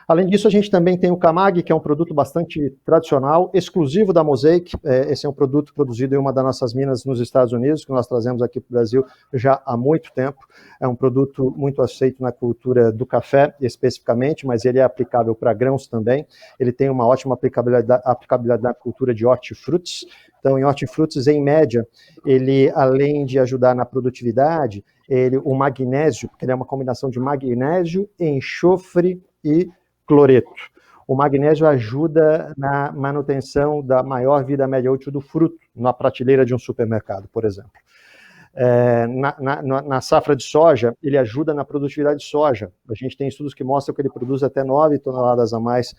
Além disso, a gente também tem o Camag, que é um produto bastante tradicional, exclusivo da Mosaic. Esse é um produto produzido em uma das nossas minas nos Estados Unidos, que nós trazemos aqui para o Brasil já há muito tempo. É um produto muito aceito na cultura do café, especificamente, mas ele é aplicável para grãos também. Ele tem uma ótima aplicabilidade na cultura de hortifrutis. Então, em hortifrutis, em média, ele, além de ajudar na produtividade, o magnésio, porque ele é uma combinação de magnésio, enxofre e cloreto. O magnésio ajuda na manutenção da maior vida média útil do fruto, na prateleira de um supermercado, por exemplo. Na safra de soja, ele ajuda na produtividade de soja. A gente tem estudos que mostram que ele produz até 9 toneladas a mais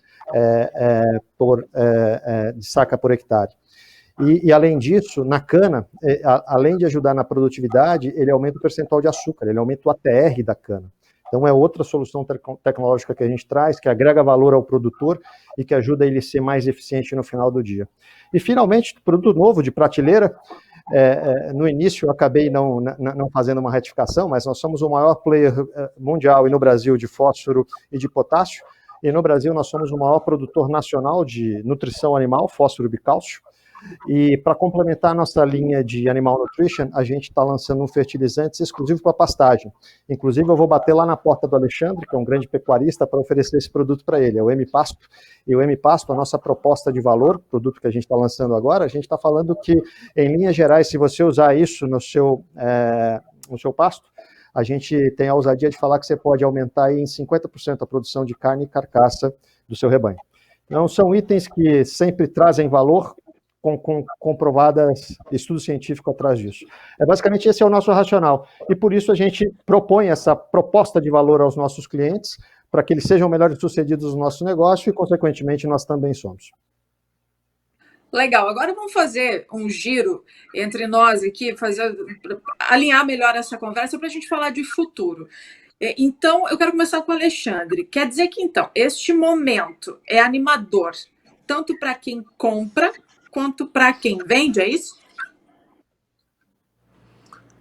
de saca por hectare. E, além disso, na cana, além de ajudar na produtividade, ele aumenta o percentual de açúcar, ele aumenta o ATR da cana. Então, é outra solução tecnológica que a gente traz, que agrega valor ao produtor e que ajuda ele a ser mais eficiente no final do dia. E, finalmente, produto novo de prateleira. No início, eu acabei não fazendo uma retificação, mas nós somos o maior player mundial e no Brasil de fósforo e de potássio. E no Brasil, nós somos o maior produtor nacional de nutrição animal, fósforo e bicálcio. E para complementar a nossa linha de Animal Nutrition, a gente está lançando um fertilizante exclusivo para pastagem. Inclusive, eu vou bater lá na porta do Alexandre, que é um grande pecuarista, para oferecer esse produto para ele, é o M-Pasto. E o M-Pasto, a nossa proposta de valor, produto que a gente está lançando agora, a gente está falando que, em linhas gerais, se você usar isso no seu pasto, a gente tem a ousadia de falar que você pode aumentar em 50% a produção de carne e carcaça do seu rebanho. Então, são itens que sempre trazem valor, com comprovadas estudo científico atrás disso. Basicamente, esse é o nosso racional. E por isso a gente propõe essa proposta de valor aos nossos clientes, para que eles sejam melhores sucedidos no nosso negócio e, consequentemente, nós também somos. Legal, agora vamos fazer um giro entre nós aqui, alinhar melhor essa conversa para a gente falar de futuro. Então, eu quero começar com o Alexandre. Quer dizer que, então, este momento é animador, tanto para quem compra, quanto para quem vende, é isso?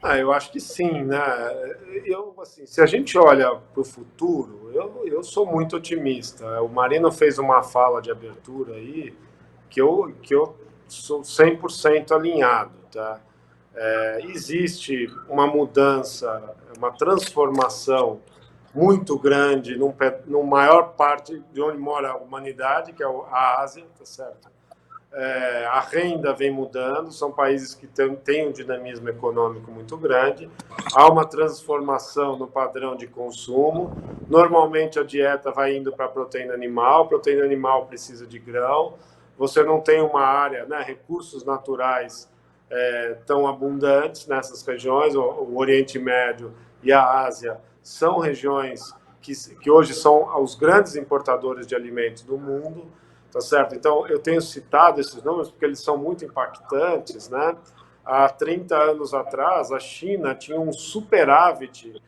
Eu acho que sim, né? Assim, se a gente olha para o futuro, eu sou muito otimista. O Marino fez uma fala de abertura aí que eu sou 100% alinhado, tá? Existe uma mudança, uma transformação muito grande, numa maior parte de onde mora a humanidade, que é a Ásia, tá certo? A renda vem mudando, são países que têm um dinamismo econômico muito grande, há uma transformação no padrão de consumo, normalmente a dieta vai indo para a proteína animal precisa de grão, você não tem uma área, né, recursos naturais tão abundantes nessas regiões, o Oriente Médio e a Ásia são regiões que hoje são os grandes importadores de alimentos do mundo, tá certo? Então, eu tenho citado esses números porque eles são muito impactantes, né? Há 30 anos atrás, a China tinha um superávit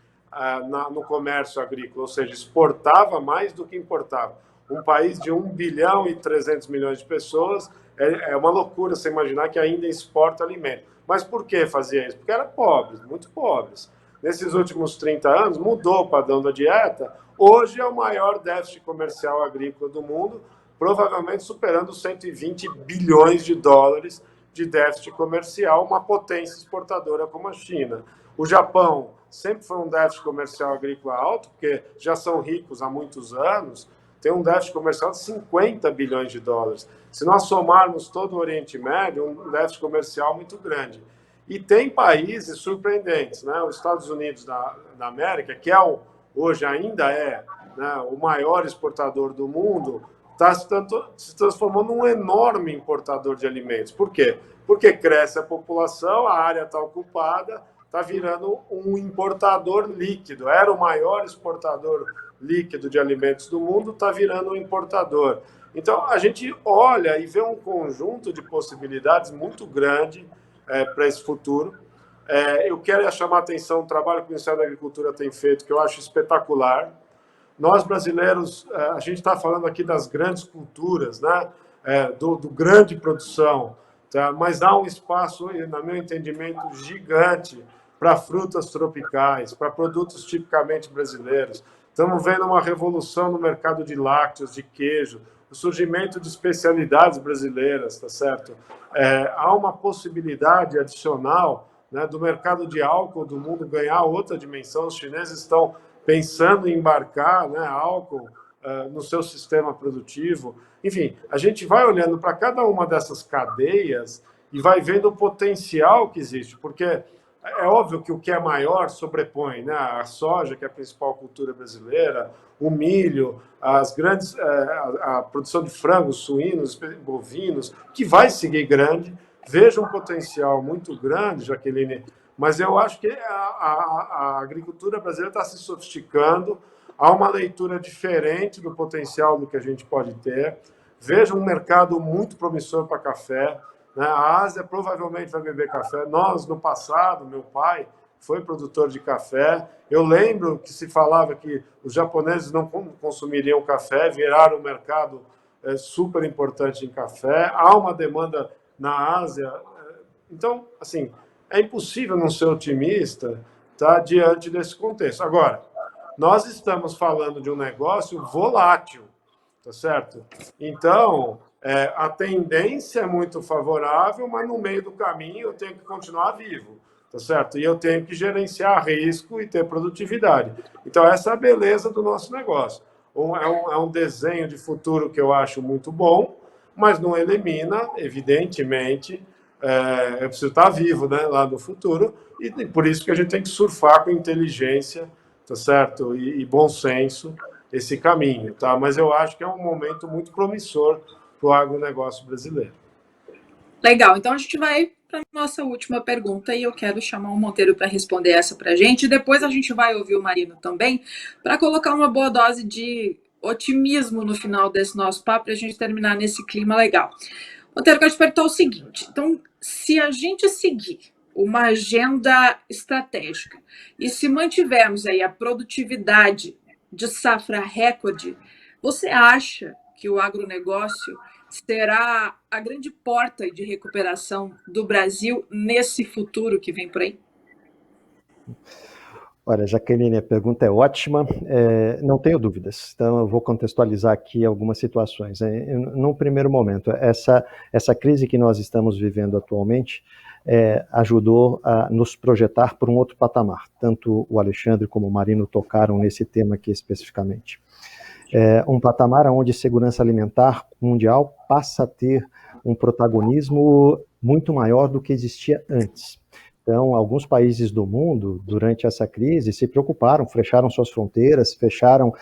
no comércio agrícola, ou seja, exportava mais do que importava. Um país de 1 bilhão e 300 milhões de pessoas, é uma loucura você imaginar que ainda exporta alimento. Mas por que fazia isso? Porque eram pobres, muito pobres. Nesses últimos 30 anos, mudou o padrão da dieta. Hoje é o maior déficit comercial agrícola do mundo, provavelmente superando 120 bilhões de dólares de déficit comercial, uma potência exportadora como a China. O Japão sempre foi um déficit comercial agrícola alto, porque já são ricos há muitos anos, tem um déficit comercial de 50 bilhões de dólares. Se nós somarmos todo o Oriente Médio, um déficit comercial muito grande. E tem países surpreendentes, né? Os Estados Unidos da América, que hoje ainda é, né, o maior exportador do mundo, está se transformando num enorme importador de alimentos. Por quê? Porque cresce a população, a área está ocupada, está virando um importador líquido. Era o maior exportador líquido de alimentos do mundo, está virando um importador. Então, a gente olha e vê um conjunto de possibilidades muito grande para esse futuro. Eu quero chamar a atenção, o trabalho que o Ministério da Agricultura tem feito, que eu acho espetacular. Nós, brasileiros, a gente está falando aqui das grandes culturas, né? do grande produção, tá? Mas há um espaço, no meu entendimento, gigante para frutas tropicais, para produtos tipicamente brasileiros. Estamos vendo uma revolução no mercado de lácteos, de queijo, o surgimento de especialidades brasileiras, tá certo? Há uma possibilidade adicional, né, do mercado de álcool do mundo ganhar outra dimensão. Os chineses estão pensando em embarcar, né, álcool no seu sistema produtivo. Enfim, a gente vai olhando para cada uma dessas cadeias e vai vendo o potencial que existe, porque é óbvio que o que é maior sobrepõe, né? A soja, que é a principal cultura brasileira, o milho, a produção de frangos, suínos, bovinos, que vai seguir grande. Vejo um potencial muito grande, Jaqueline, mas eu acho que a agricultura brasileira está se sofisticando, há uma leitura diferente do potencial do que a gente pode ter. Vejo um mercado muito promissor para café. A Ásia provavelmente vai beber café. Nós, no passado, meu pai foi produtor de café. Eu lembro que se falava que os japoneses não consumiriam café, viraram um mercado super importante em café. Há uma demanda na Ásia. Então, assim, é impossível não ser otimista, tá, diante desse contexto. Agora, nós estamos falando de um negócio volátil, tá certo? Então, a tendência é muito favorável, mas no meio do caminho eu tenho que continuar vivo, tá certo? E eu tenho que gerenciar risco e ter produtividade. Então, essa é a beleza do nosso negócio. É um desenho de futuro que eu acho muito bom, mas não elimina, evidentemente, eu preciso estar vivo, né, lá no futuro, e por isso que a gente tem que surfar com inteligência, tá certo? E bom senso esse caminho, tá? Mas eu acho que é um momento muito promissor para o agronegócio brasileiro. Legal, então a gente vai para a nossa última pergunta e eu quero chamar o Monteiro para responder essa para a gente. Depois a gente vai ouvir o Marino também, para colocar uma boa dose de otimismo no final desse nosso papo, para a gente terminar nesse clima legal. Monteiro, eu quero te perguntar o seguinte: então, se a gente seguir uma agenda estratégica e se mantivermos aí a produtividade de safra recorde, você acha que o agronegócio será a grande porta de recuperação do Brasil nesse futuro que vem por aí? Olha, Jaqueline, a pergunta é ótima, não tenho dúvidas. Então, eu vou contextualizar aqui algumas situações. Num primeiro momento, essa crise que nós estamos vivendo atualmente, ajudou a nos projetar por um outro patamar. Tanto o Alexandre como o Marino tocaram nesse tema aqui especificamente. Um patamar onde segurança alimentar mundial passa a ter um protagonismo muito maior do que existia antes. Então, alguns países do mundo, durante essa crise, se preocuparam, fecharam suas fronteiras, fecharam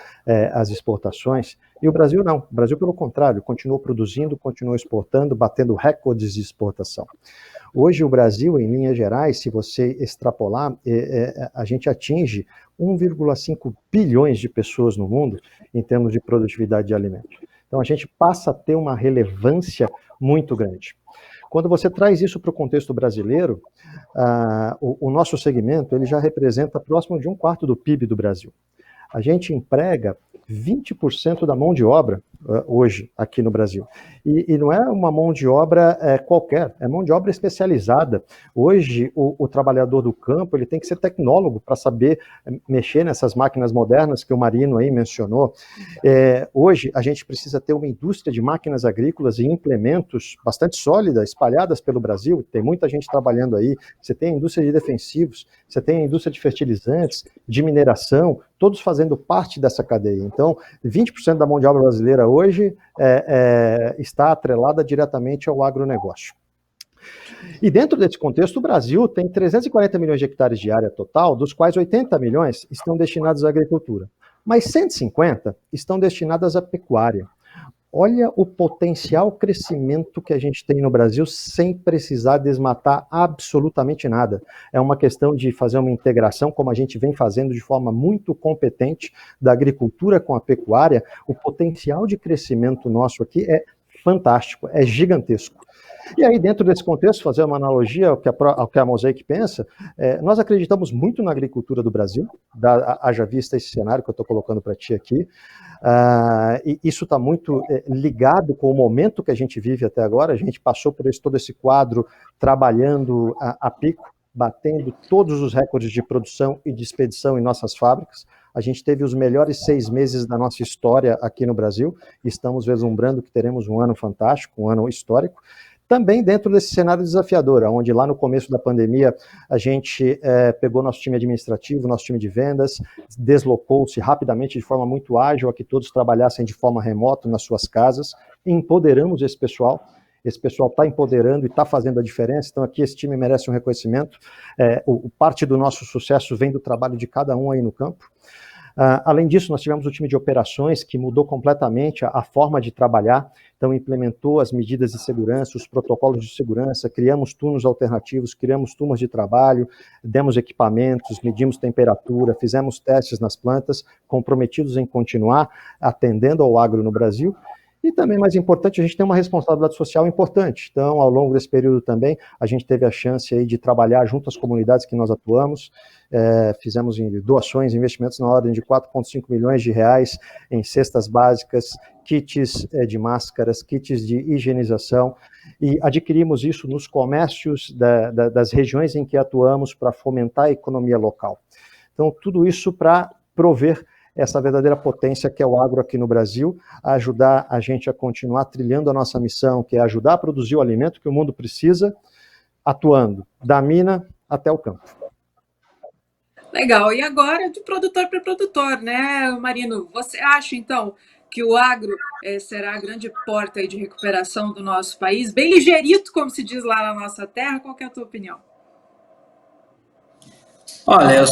as exportações, e o Brasil não. O Brasil, pelo contrário, continuou produzindo, continuou exportando, batendo recordes de exportação. Hoje, o Brasil, em linhas gerais, se você extrapolar, a gente atinge 1,5 bilhões de pessoas no mundo em termos de produtividade de alimentos. Então, a gente passa a ter uma relevância muito grande. Quando você traz isso para o contexto brasileiro, o nosso segmento ele já representa próximo de 1/4 do PIB do Brasil. A gente emprega 20% da mão de obra hoje aqui no Brasil. E não é uma mão de obra qualquer, é mão de obra especializada. Hoje, o trabalhador do campo ele tem que ser tecnólogo para saber mexer nessas máquinas modernas que o Marino aí mencionou. Hoje, a gente precisa ter uma indústria de máquinas agrícolas e implementos bastante sólida, espalhadas pelo Brasil. Tem muita gente trabalhando aí. Você tem a indústria de defensivos, você tem a indústria de fertilizantes, de mineração, todos fazendo parte dessa cadeia. Então, 20% da mão de obra brasileira hoje está atrelada diretamente ao agronegócio. E dentro desse contexto, o Brasil tem 340 milhões de hectares de área total, dos quais 80 milhões estão destinados à agricultura, mas 150 estão destinadas à pecuária. Olha o potencial crescimento que a gente tem no Brasil sem precisar desmatar absolutamente nada. É uma questão de fazer uma integração, como a gente vem fazendo de forma muito competente, da agricultura com a pecuária. O potencial de crescimento nosso aqui é fantástico, é gigantesco. E aí, dentro desse contexto, fazer uma analogia ao que a Mosaic pensa, nós acreditamos muito na agricultura do Brasil, haja vista esse cenário que eu estou colocando para ti aqui, e isso está muito ligado com o momento que a gente vive até agora. A gente passou por todo esse quadro, trabalhando a pico, batendo todos os recordes de produção e de expedição em nossas fábricas. A gente teve os melhores 6 meses da nossa história aqui no Brasil, e estamos vislumbrando que teremos um ano fantástico, um ano histórico. Também dentro desse cenário desafiador, onde lá no começo da pandemia a gente pegou nosso time administrativo, nosso time de vendas, deslocou-se rapidamente de forma muito ágil a que todos trabalhassem de forma remota nas suas casas, empoderamos esse pessoal está empoderando e está fazendo a diferença, então aqui esse time merece um reconhecimento, parte do nosso sucesso vem do trabalho de cada um aí no campo. Além disso, nós tivemos o time de operações que mudou completamente a forma de trabalhar, então implementou as medidas de segurança, os protocolos de segurança, criamos turnos alternativos, criamos turmas de trabalho, demos equipamentos, medimos temperatura, fizemos testes nas plantas, comprometidos em continuar atendendo ao agro no Brasil. E também, mais importante, a gente tem uma responsabilidade social importante. Então, ao longo desse período também, a gente teve a chance aí de trabalhar junto às comunidades que nós atuamos, fizemos doações, investimentos na ordem de 4,5 milhões de reais em cestas básicas, kits de máscaras, kits de higienização, e adquirimos isso nos comércios das regiões em que atuamos para fomentar a economia local. Então, tudo isso para prover essa verdadeira potência que é o agro aqui no Brasil, a ajudar a gente a continuar trilhando a nossa missão, que é ajudar a produzir o alimento que o mundo precisa, atuando da mina até o campo. Legal. E agora, de produtor para produtor, né, Marino? Você acha, então, que o agro será a grande porta aí de recuperação do nosso país? Bem ligeirito, como se diz lá na nossa terra. Qual que é a tua opinião? Olha,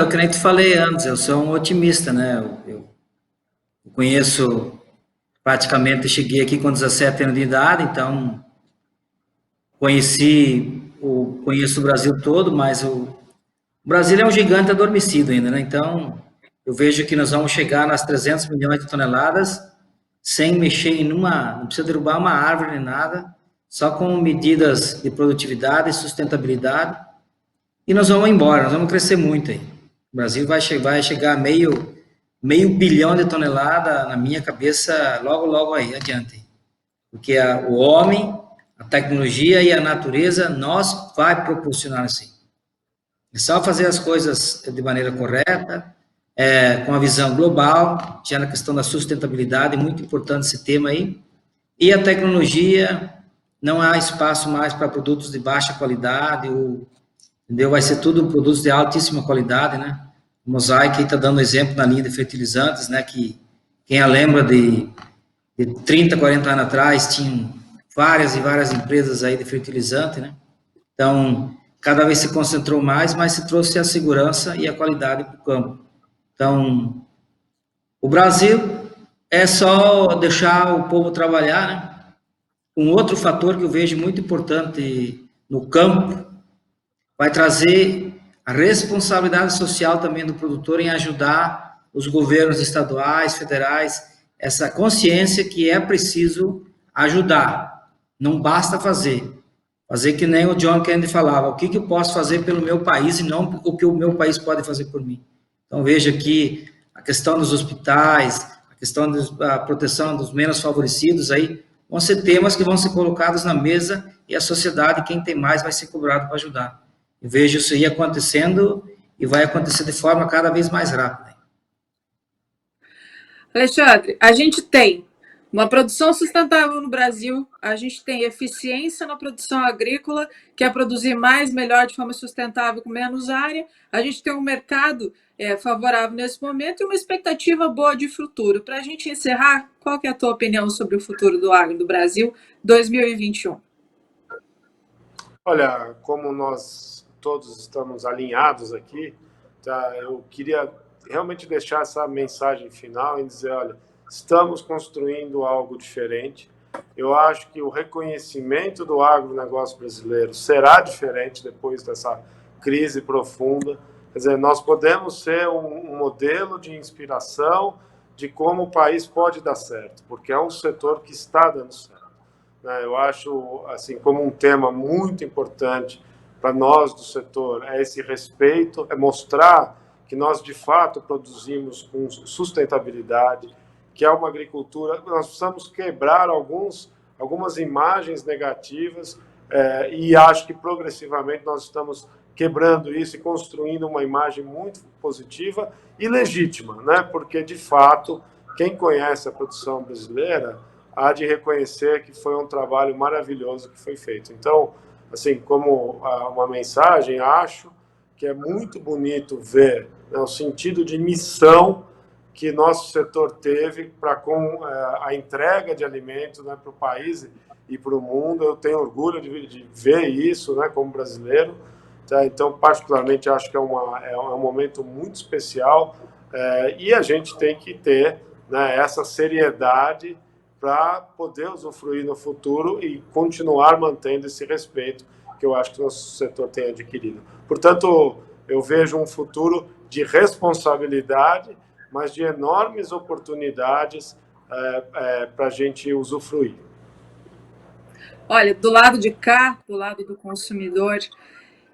que nem te falei antes, eu sou um otimista, né? Eu conheço, praticamente cheguei aqui com 17 anos de idade, então conheço o Brasil todo, mas o Brasil é um gigante adormecido ainda, né? Então, eu vejo que nós vamos chegar nas 300 milhões de toneladas sem mexer não precisa derrubar uma árvore nem nada, só com medidas de produtividade e sustentabilidade. E nós vamos embora, nós vamos crescer muito aí. O Brasil vai chegar a meio bilhão de toneladas, na minha cabeça, logo aí, adiante. Porque o homem, a tecnologia e a natureza, nós vai proporcionar assim. É só fazer as coisas de maneira correta, com a visão global, já na questão da sustentabilidade, muito importante esse tema aí. E a tecnologia não há espaço mais para produtos de baixa qualidade, entendeu? Vai ser tudo produtos de altíssima qualidade, né? O Mosaic está dando exemplo na linha de fertilizantes, né? Que quem a lembra de 30, 40 anos atrás, tinham várias e várias empresas aí de fertilizante, né? Então, cada vez se concentrou mais, mas se trouxe a segurança e a qualidade para o campo. Então, o Brasil é só deixar o povo trabalhar, né? Um outro fator que eu vejo muito importante no campo vai trazer a responsabilidade social também do produtor em ajudar os governos estaduais, federais, essa consciência que é preciso ajudar, não basta fazer. Fazer que nem o John Kennedy falava, o que eu posso fazer pelo meu país e não o que o meu país pode fazer por mim. Então, veja que a questão dos hospitais, a questão da proteção dos menos favorecidos aí, vão ser temas que vão ser colocados na mesa e a sociedade, quem tem mais, vai ser cobrado para ajudar. Eu vejo isso aí acontecendo e vai acontecer de forma cada vez mais rápida. Alexandre, a gente tem uma produção sustentável no Brasil, a gente tem eficiência na produção agrícola, que é produzir mais, melhor, de forma sustentável, com menos área. A gente tem um mercado favorável nesse momento e uma expectativa boa de futuro. Para a gente encerrar, qual que é a tua opinião sobre o futuro do agro do Brasil 2021? Olha, como nós todos estamos alinhados aqui, tá, eu queria realmente deixar essa mensagem final e dizer, olha, estamos construindo algo diferente. Eu acho que o reconhecimento do agronegócio brasileiro será diferente depois dessa crise profunda. Quer dizer, nós podemos ser um modelo de inspiração de como o país pode dar certo, porque é um setor que está dando certo. Eu acho, assim, como um tema muito importante para nós do setor, é esse respeito, é mostrar que nós, de fato, produzimos com sustentabilidade, que é uma agricultura, nós precisamos quebrar algumas imagens negativas e acho que progressivamente nós estamos quebrando isso e construindo uma imagem muito positiva e legítima, né? Porque, de fato, quem conhece a produção brasileira há de reconhecer que foi um trabalho maravilhoso que foi feito. Então, assim, como uma mensagem, acho que é muito bonito ver, né, o sentido de missão que nosso setor teve para com a entrega de alimentos, né, para o país e para o mundo. Eu tenho orgulho de ver isso, né, como brasileiro. Tá? Então, particularmente, acho que é um momento muito especial e a gente tem que ter, né, essa seriedade para poder usufruir no futuro e continuar mantendo esse respeito que eu acho que o nosso setor tem adquirido. Portanto, eu vejo um futuro de responsabilidade, mas de enormes oportunidades para a gente usufruir. Olha, do lado de cá, do lado do consumidor,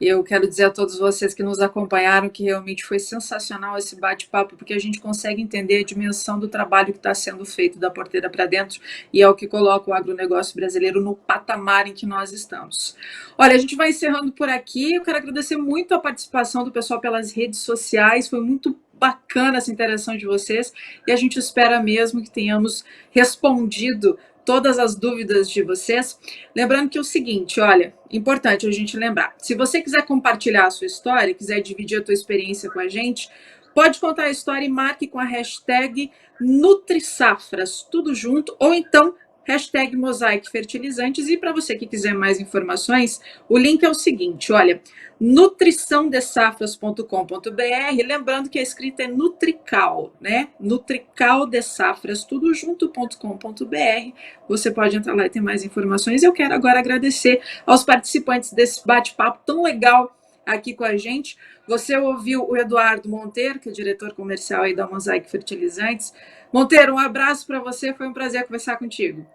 eu quero dizer a todos vocês que nos acompanharam que realmente foi sensacional esse bate-papo, porque a gente consegue entender a dimensão do trabalho que está sendo feito da porteira para dentro e é o que coloca o agronegócio brasileiro no patamar em que nós estamos. Olha, a gente vai encerrando por aqui. Eu quero agradecer muito a participação do pessoal pelas redes sociais, foi muito bacana essa interação de vocês e a gente espera mesmo que tenhamos respondido todas as dúvidas de vocês. Lembrando que é o seguinte, olha, importante a gente lembrar, se você quiser compartilhar a sua história, quiser dividir a tua experiência com a gente, pode contar a história e marque com a hashtag NutriSafras, tudo junto, ou então hashtag Mosaic Fertilizantes. E para você que quiser mais informações, o link é o seguinte, olha, nutriçãodesafras.com.br, lembrando que a escrita é Nutrical, né? Nutrical de Safras, tudo junto.com.br. Você pode entrar lá e ter mais informações. Eu quero agora agradecer aos participantes desse bate-papo tão legal aqui com a gente. Você ouviu o Eduardo Monteiro, que é diretor comercial aí da Mosaic Fertilizantes. Monteiro, um abraço para você, foi um prazer conversar contigo.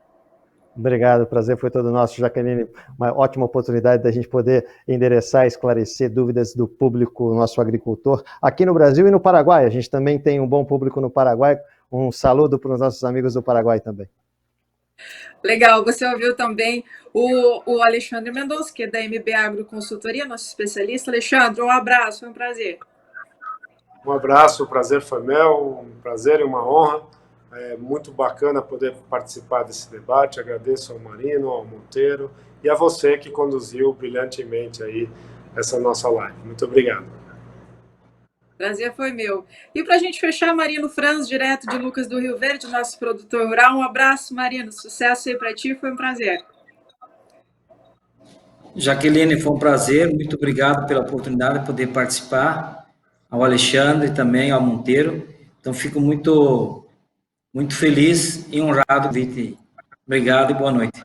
Obrigado, o prazer foi todo nosso, Jaqueline. Uma ótima oportunidade da gente poder endereçar e esclarecer dúvidas do público, nosso agricultor, aqui no Brasil e no Paraguai. A gente também tem um bom público no Paraguai. Um saludo para os nossos amigos do Paraguai também. Legal, você ouviu também o Alexandre Mendonça, que é da MB Agro Consultoria, nosso especialista. Alexandre, um abraço, foi um prazer. Um abraço, o prazer foi meu, um prazer e uma honra. É muito bacana poder participar desse debate. Agradeço ao Marino, ao Monteiro e a você que conduziu brilhantemente aí essa nossa live. Muito obrigado. Prazer foi meu. E para a gente fechar, Marino Franz, direto de Lucas do Rio Verde, nosso produtor rural. Um abraço, Marino. Sucesso aí para ti, foi um prazer. Jaqueline, foi um prazer. Muito obrigado pela oportunidade de poder participar. Ao Alexandre também, ao Monteiro. Então, fico muito feliz e honrado. Obrigado e boa noite.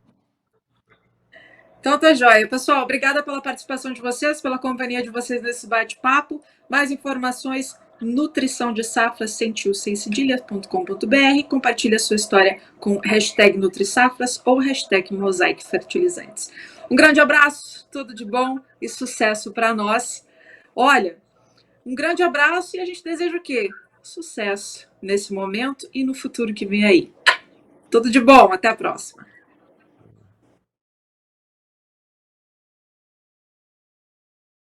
Então tá joia. Pessoal, obrigada pela participação de vocês, pela companhia de vocês nesse bate-papo. Mais informações, nutrição de safras, cedilha.com.br. Compartilhe a sua história com #NutriSafras ou #Mosaic Fertilizantes. Um grande abraço, tudo de bom e sucesso para nós. Olha, um grande abraço e a gente deseja o quê? Sucesso nesse momento e no futuro que vem aí. Tudo de bom, até a próxima.